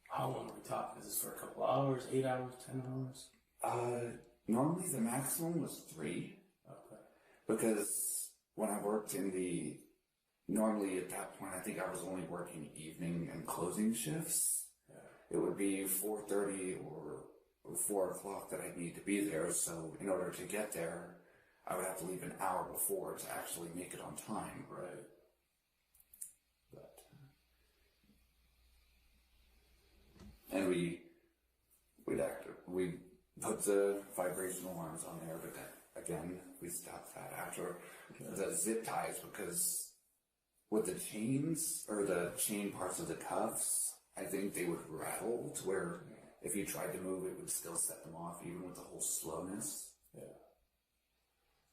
How long are we talking? Is this for a couple hours, 8 hours, 10 hours? Normally the maximum was 3. Okay. Because when I worked normally at that point, I think I was only working evening and closing shifts. Yeah. It would be 4:30 or 4 o'clock that I'd need to be there. So in order to get there, I would have to leave an hour before to actually make it on time. Right. And we put the vibrational arms on there, but then again, we stopped that after the zip ties because with the chains or the chain parts of the cuffs, I think they would rattle to where if you tried to move, it would still set them off, even with the whole slowness. Yeah.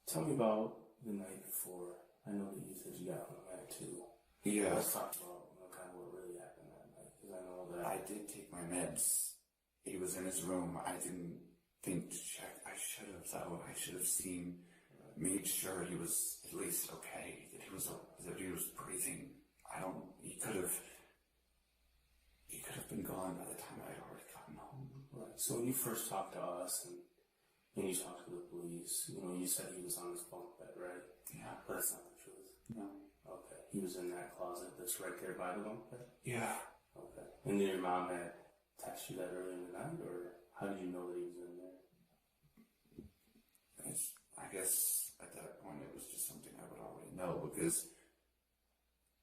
Tell me about the night before. I know that you said you got home at 2. Yeah. Let's talk about kind of what really happened that night, because I know that I did take my meds. He was in his room. I didn't think to check. I should have, though. I should have made sure he was at least okay, that he was breathing. He could have been gone by the time I had already gotten home. Right. So when you first talked to us and you talked to the police, you said he was on his bunk bed, right? Yeah. But that's not the truth. No. Okay. He was in that closet that's right there by the bunk bed? Yeah. Okay. And then your mom had texted you that early in the night, or how did you know that he was in there? I guess at that point it was just something I would already know because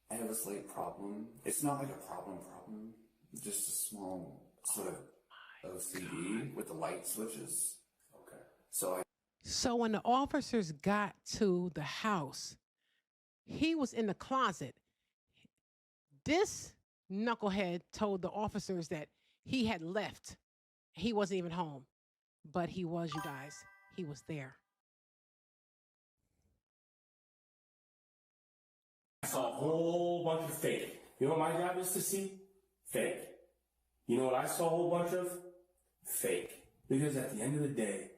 I have a slight problem. It's not like a problem, just a small sort of OCD with the light switches. Okay. So when the officers got to the house, he was in the closet. This knucklehead told the officers that he had left. He wasn't even home. But he was, you guys. He was there. I saw a whole bunch of fake. You know what my job is to see? Fake. You know what I saw a whole bunch of? Fake. Because at the end of the day,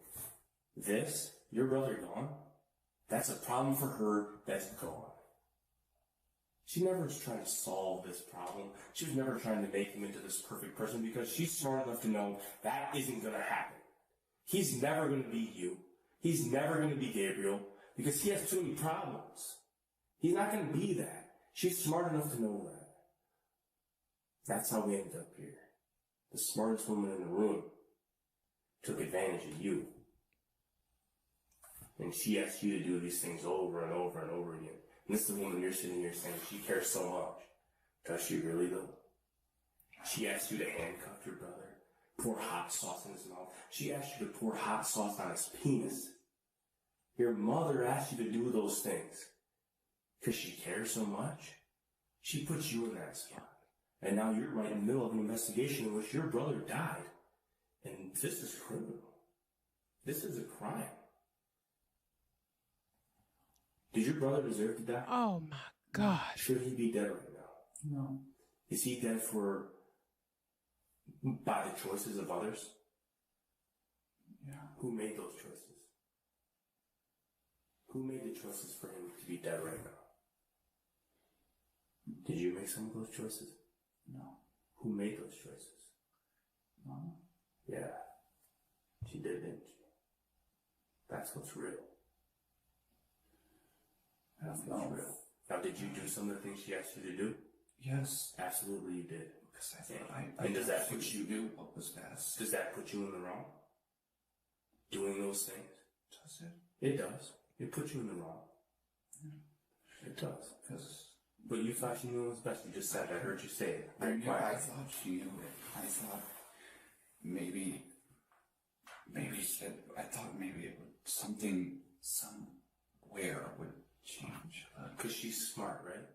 your brother gone, that's a problem for her that's gone. She never was trying to solve this problem. She was never trying to make him into this perfect person because she's smart enough to know that isn't going to happen. He's never going to be you. He's never going to be Gabriel because he has too many problems. He's not going to be that. She's smart enough to know that. That's how we ended up here. The smartest woman in the room took advantage of you. And she asked you to do these things over and over and over again. And this is the woman you're sitting here saying she cares so much. Does she really though? She asked you to handcuff your brother, pour hot sauce in his mouth. She asked you to pour hot sauce on his penis. Your mother asked you to do those things. Because she cares so much. She puts you in that spot. And now you're right in the middle of an investigation in which your brother died. And this is criminal. This is a crime. Did your brother deserve to die? Oh my God. Should he be dead right now? No. Is he dead by the choices of others? Yeah. Who made those choices? Who made the choices for him to be dead right now? Did you make some of those choices? No. Who made those choices? Mama? Yeah. She did, didn't she? That's what's real. That's what's real. Now, did you do some of the things she asked you to do? Yes. Absolutely you did. Because I thought And does that put you knew what was best. Does that put you in the wrong? Doing those things? Does it? It does. It puts you in the wrong. Yeah. It does. Because But you thought she knew what was best. You just said, I heard you say it. I thought she knew it. I thought maybe it would somewhere would change. Because she's smart, right?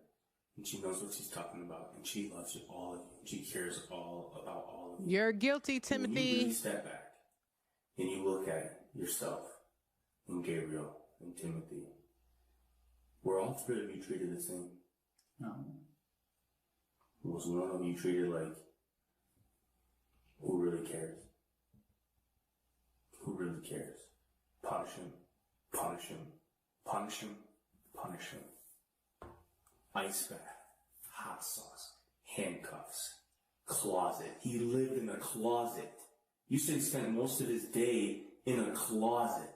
And she knows what she's talking about. And she loves you, all of you. And she cares all about all of you. You're guilty, When you Timothy. really step back and you look at yourself and Gabriel and Timothy, we're all three of you treated the same. No. Was one of you treated like, who really cares? Who really cares? Punish him, punish him, punish him, punish him. Ice bath, hot sauce, handcuffs, closet. He lived in a closet. You said he spent most of his day in a closet,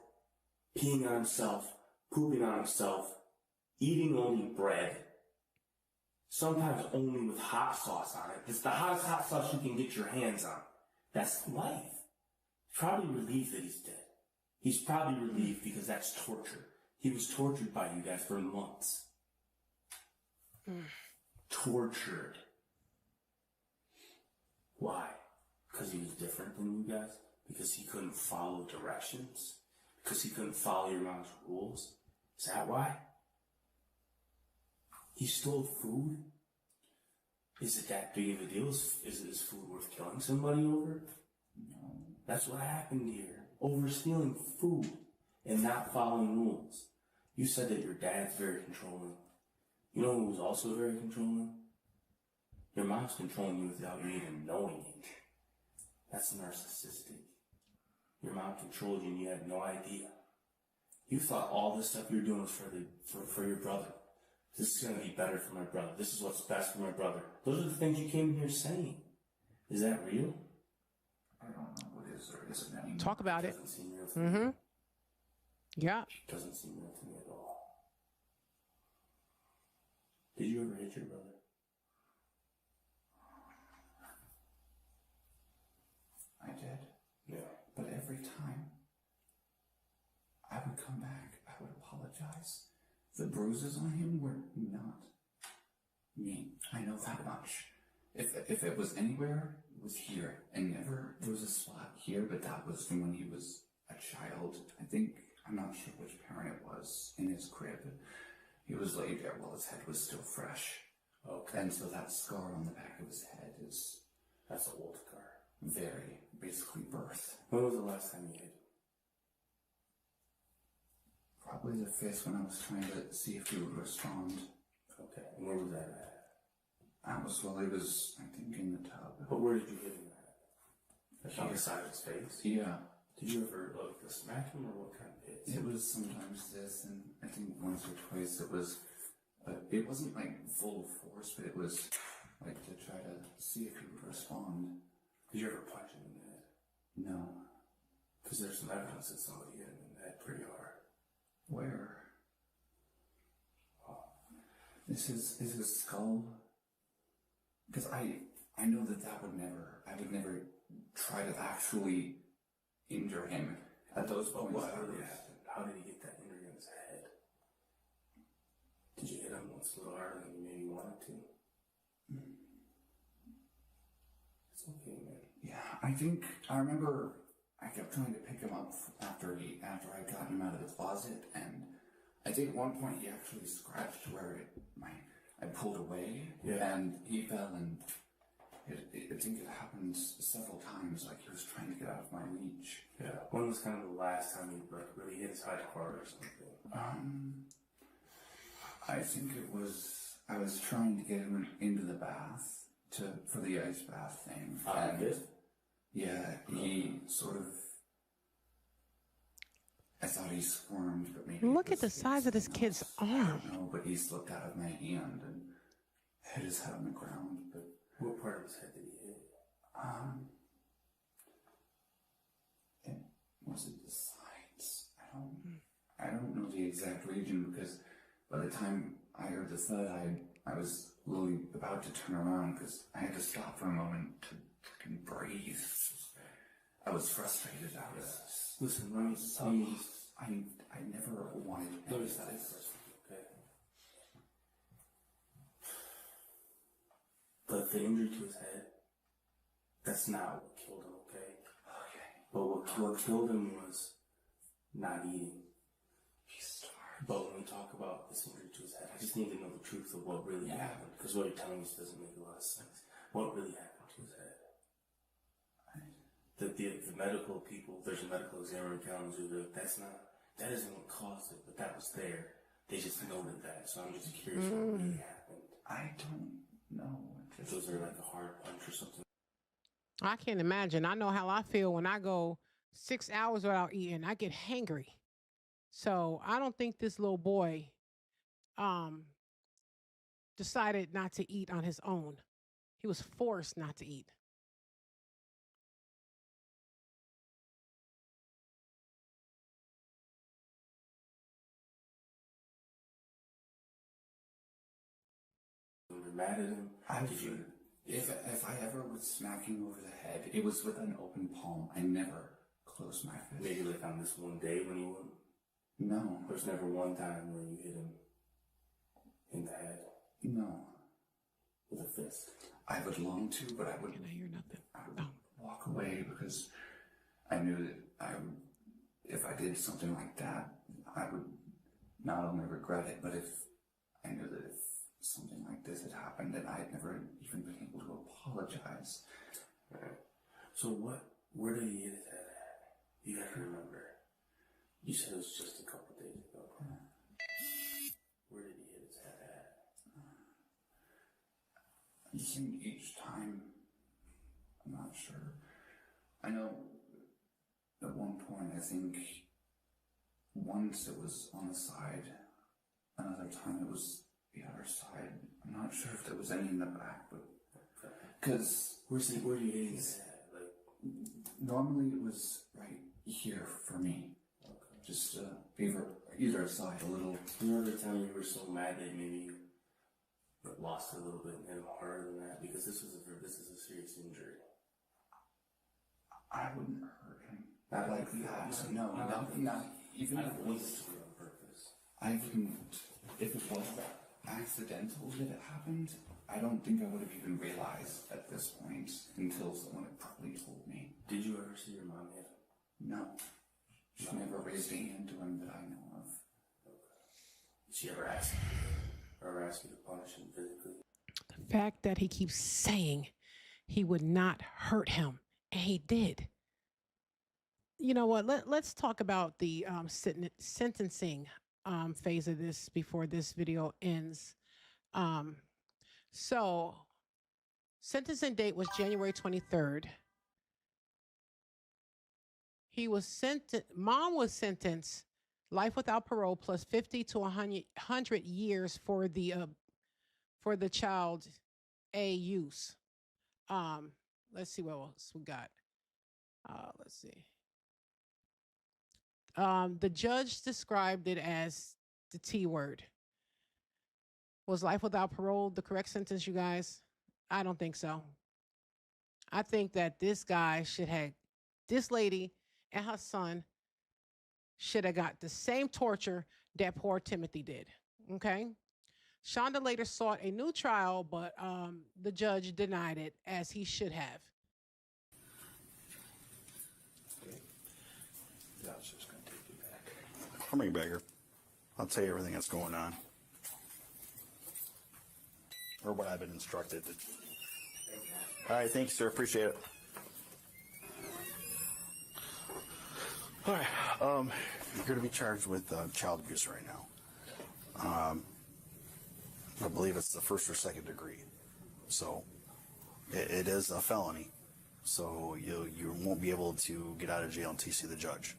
peeing on himself, pooping on himself, eating only bread. Sometimes only with hot sauce on it. It's the hottest hot sauce you can get your hands on. That's life. Probably relieved that he's dead. He's probably relieved because that's torture. He was tortured by you guys for months. Tortured. Why? Because he was different than you guys? Because he couldn't follow directions? Because he couldn't follow your mom's rules? Is that why? He stole food? Is it that big of a deal? Is food worth killing somebody over? No. That's what happened here. Over stealing food and not following rules. You said that your dad's very controlling. You know who was also very controlling? Your mom's controlling you without you even knowing it. That's narcissistic. Your mom controlled you and you had no idea. You thought all this stuff you were doing was for your brother. This is going to be better for my brother. This is what's best for my brother. Those are the things you came in here saying. Is that real? I don't know what is or isn't anymore. Talk about it. Doesn't seem real to me. Mm-hmm. Yeah. Doesn't seem real to me at all. Did you ever hit your brother? I did. Yeah. But every time I would come back, I would apologize. The bruises on him were not me. I know that much. If it was anywhere, it was here. And never, there was a spot here, but that was from when he was a child. I'm not sure which parent it was, in his crib. He was laid there while his head was still fresh. Okay. And so that scar on the back of his head is That's an old scar. very, basically birth. When was the last time you hit him? Probably the fifth when I was trying to see if he would respond. Okay. And where was that at? That was while he was, I think, in the tub. But where did you hit him at? Like on the side of his face? Yeah. Did you ever like smack him, or what kind of hits? It was sometimes this, and I think once or twice it was, it wasn't like full force, but it was like to try to see if he would respond. Did you ever punch him in the head? No. Because there's some evidence that somebody hit him in the head pretty hard. Where? Is his skull? Because I know that I would never try to actually injure him at those points. What really happened? How did he get that injury in his head? Did you hit him once a little harder than you maybe wanted to? It's okay, man. Yeah, I remember I kept trying to pick him up after I'd gotten him out of the closet, and I think at one point he actually scratched where I pulled away, and he fell, and I think it happened several times, like he was trying to get out of my reach. Yeah. When was kind of the last time you like really hit his high part or something? I think I was trying to get him into the bath for the ice bath thing. And yeah, he sort of, I thought he squirmed, but maybe Look at the size of this kid's I arm. don't know, but he slipped out of my hand and hit his head on the ground. But what part of his head did he hit? Was it the sides? I don't know the exact region, because by the time I heard the thud, I was literally about to turn around because I had to stop for a moment to fucking breathe. I was frustrated out of this. Listen, let me tell you. I never wanted Let any me of stop you this. for a second, okay? But the injury to his head, that's not what killed him, okay? Okay. But what killed him was not eating. He's starved. But when we talk about this injury to his head, I just need to know the truth of what really happened. Because what you're telling me doesn't make a lot of sense. What really happened to his head? The medical people, there's a medical examiner counts who that isn't what caused it, but that was there. They just noted that. So I'm just curious what really happened. I don't know. Was there like a hard punch or something? I can't imagine. I know how I feel when I go 6 hours without eating. I get hangry. So I don't think this little boy decided not to eat on his own. He was forced not to eat. You're mad at him? If I ever was smacking over the head, it was with an open palm. I never closed my fist. Maybe like on this one day when you went? No. There's never one time when you hit him in the head No. with a fist. I would long to, but I would. Can I hear nothing? I would walk away because I knew that if I did something like that, I would not only regret it, but if I knew that if something like this had happened, that I'd never even been able to apologize. Right. So where did he hit his head at? You gotta remember. You said it was just a couple days ago. Where did he hit his head at? I think each time, I'm not sure. I know at one point, I think once it was on the side, another time it was the other side. I'm not sure if there was any in the back, but because Where do you hit his head? Like normally it was right here for me. Just either side a little. Remember the time you were so mad that maybe you lost it a little bit and hit him harder than that? Because this is a serious injury. I wouldn't hurt him. Not like that. No, not even if it was on purpose. I wouldn't. If it was accidental that it happened, I don't think I would have even realized at this point until someone had probably told me. Did you ever see your mom hit him? No. She never raised a hand to him that I know of. Did she ever ask you to punish him physically? fact that he keeps saying he would not hurt him, and he did. You know what? Let's talk about the sentencing phase of this before this video ends. Um, so, sentencing date was January 23rd. He was mom was sentenced life without parole plus 50 to 100 years for the child A use. Let's see what else we got. Let's see. The judge described it as the T word. Was life without parole the correct sentence, you guys? I don't think so. I think that this lady and her son should have got the same torture that poor Timothy did. Okay. Shanda later sought a new trial, but the judge denied it, as he should have. I'll bring you back here. I'll tell you everything that's going on. Or what I've been instructed. All right, thank you, sir. Appreciate it. All right, you're going to be charged with child abuse right now. I believe it's the first or second degree. So it is a felony. So you won't be able to get out of jail until you see the judge,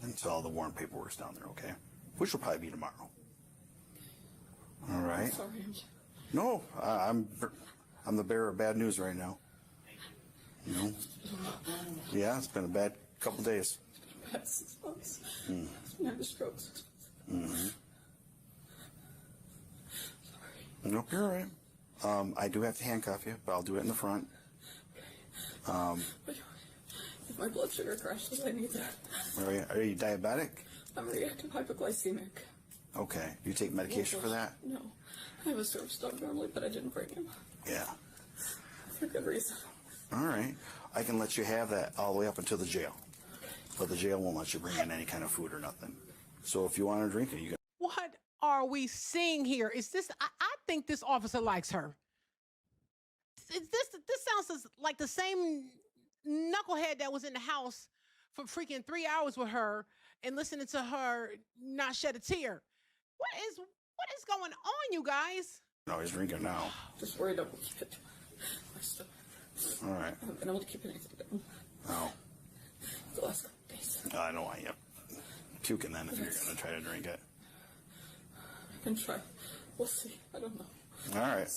until the warrant paperwork's down there, okay? Which will probably be tomorrow. All right. I'm sorry. No, I'm the bearer of bad news right now. You know? Yeah, it's been a bad couple days. Past 6 months. I had a stroke 6 months. Mm-hmm. Nope, you're all right. I do have to handcuff you, but I'll do it in the front. If my blood sugar crashes, I need that. Are you diabetic? I'm reactive hypoglycemic. Okay. Do you take medication for that? No. I have a service dog normally, but I didn't bring him. Yeah. For good reason. All right. I can let you have that all the way up until the jail. But the jail won't let you bring in any kind of food or nothing. So if you want to drink it, you can. What are we seeing here? Is this? I think this officer likes her. This sounds like the same knucklehead that was in the house for freaking 3 hours with her and listening to her not shed a tear. What is going on, you guys? No, he's drinking now. Just worried I will keep it. My stuff. All right. I haven't been able to keep anything down. Oh. The last couple of days. I know I am. Puking then if you're going to try to drink it. I can try. We'll see. I don't know. All right.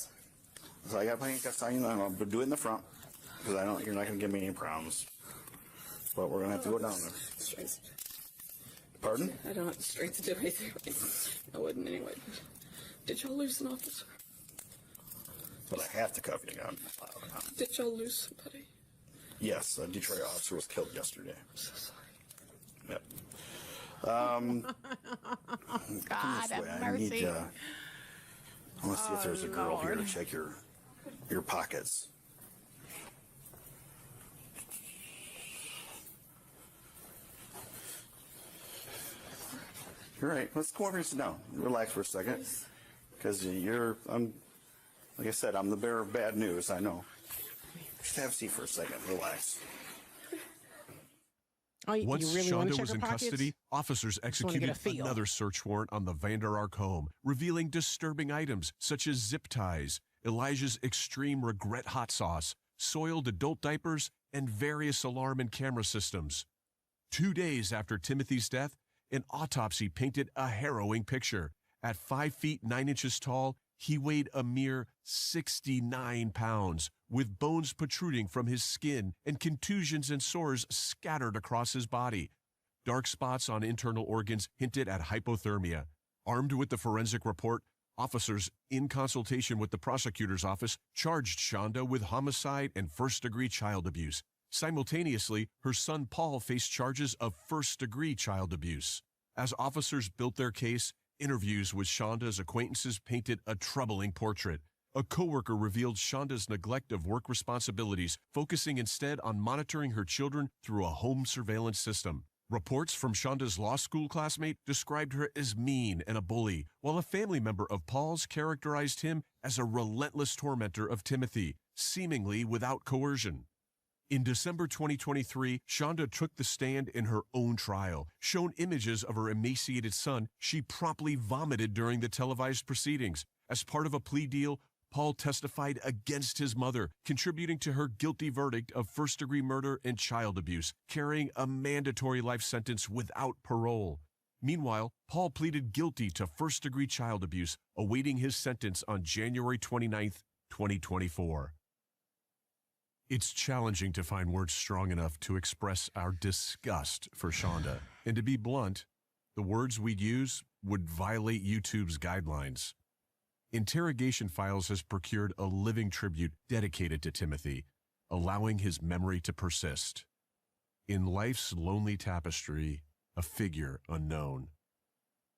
So I got plenty of cuffs on you. I'll do it in the front because you're not going to give me any problems. But we're going to have to go down there. Strength. Pardon? I don't have the strength to do anything. I wouldn't anyway. Did y'all lose an officer? But I have to cuff you again. Did y'all lose somebody? Yes, a Detroit officer was killed yesterday. I'm so sorry. Yep. God have I mercy. need. I want to see if there's a girl here to check your pockets. You're right. Let's go over and sit down. Relax for a second, because like I said, I'm the bearer of bad news. I know. Just have a seat for a second. Relax. Once you really Shanda was in custody, officers executed another search warrant on the Vander Ark home, revealing disturbing items such as zip ties, Elijah's extreme regret hot sauce, soiled adult diapers, and various alarm and camera systems. 2 days after Timothy's death, an autopsy painted a harrowing picture. At 5 feet 9 inches tall, he weighed a mere 69 pounds, with bones protruding from his skin and contusions and sores scattered across his body. Dark spots on internal organs hinted at hypothermia. Armed with the forensic report, officers, in consultation with the prosecutor's office, charged Shanda with homicide and first-degree child abuse. Simultaneously, her son Paul faced charges of first-degree child abuse. As officers built their case, interviews with Shanda's acquaintances painted a troubling portrait. A coworker revealed Shanda's neglect of work responsibilities, focusing instead on monitoring her children through a home surveillance system. Reports from Shanda's law school classmate described her as mean and a bully, while a family member of Paul's characterized him as a relentless tormentor of Timothy, seemingly without coercion. In December 2023, Shanda took the stand in her own trial. Shown images of her emaciated son, she promptly vomited during the televised proceedings. As part of a plea deal, Paul testified against his mother, contributing to her guilty verdict of first-degree murder and child abuse, carrying a mandatory life sentence without parole. Meanwhile, Paul pleaded guilty to first-degree child abuse, awaiting his sentence on January 29, 2024. It's challenging to find words strong enough to express our disgust for Shanda. And to be blunt, the words we'd use would violate YouTube's guidelines. Interrogation Files has procured a living tribute dedicated to Timothy, allowing his memory to persist. In life's lonely tapestry, a figure unknown,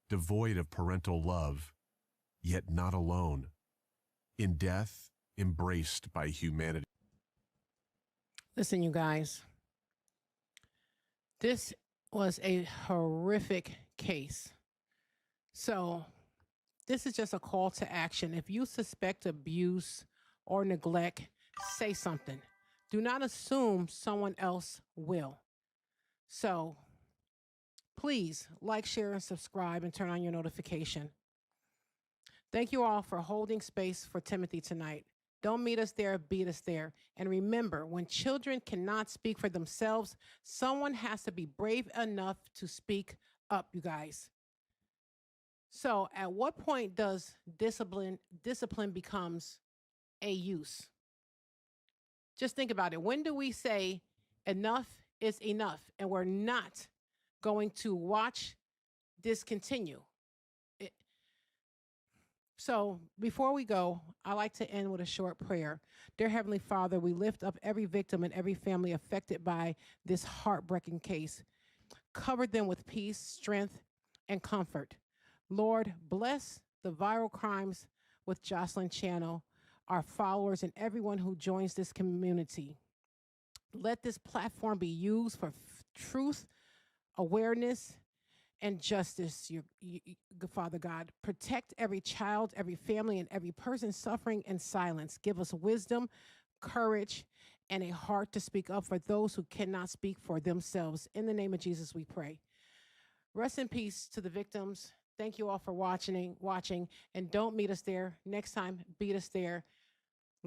devoid of parental love, yet not alone. In death, embraced by humanity. Listen, you guys, this was a horrific case. So this is just a call to action. If you suspect abuse or neglect, say something. Do not assume someone else will. So please like, share, and subscribe, and turn on your notification. Thank you all for holding space for Timothy tonight. Don't meet us there, beat us there. And remember, when children cannot speak for themselves, someone has to be brave enough to speak up, you guys. So at what point does discipline becomes a use? Just think about it. When do we say enough is enough and we're not going to watch this continue? So before we go, I like to end with a short prayer. Dear Heavenly Father, we lift up every victim and every family affected by this heartbreaking case. Cover them with peace, strength, and comfort. Lord, bless the Viral Crimes with Jocelyn channel, our followers, and everyone who joins this community. Let this platform be used for truth, awareness, and justice, Father God. Protect every child, every family, and every person suffering in silence. Give us wisdom, courage, and a heart to speak up for those who cannot speak for themselves. In the name of Jesus, we pray. Rest in peace to the victims. Thank you all for watching, and don't meet us there. Next time, beat us there.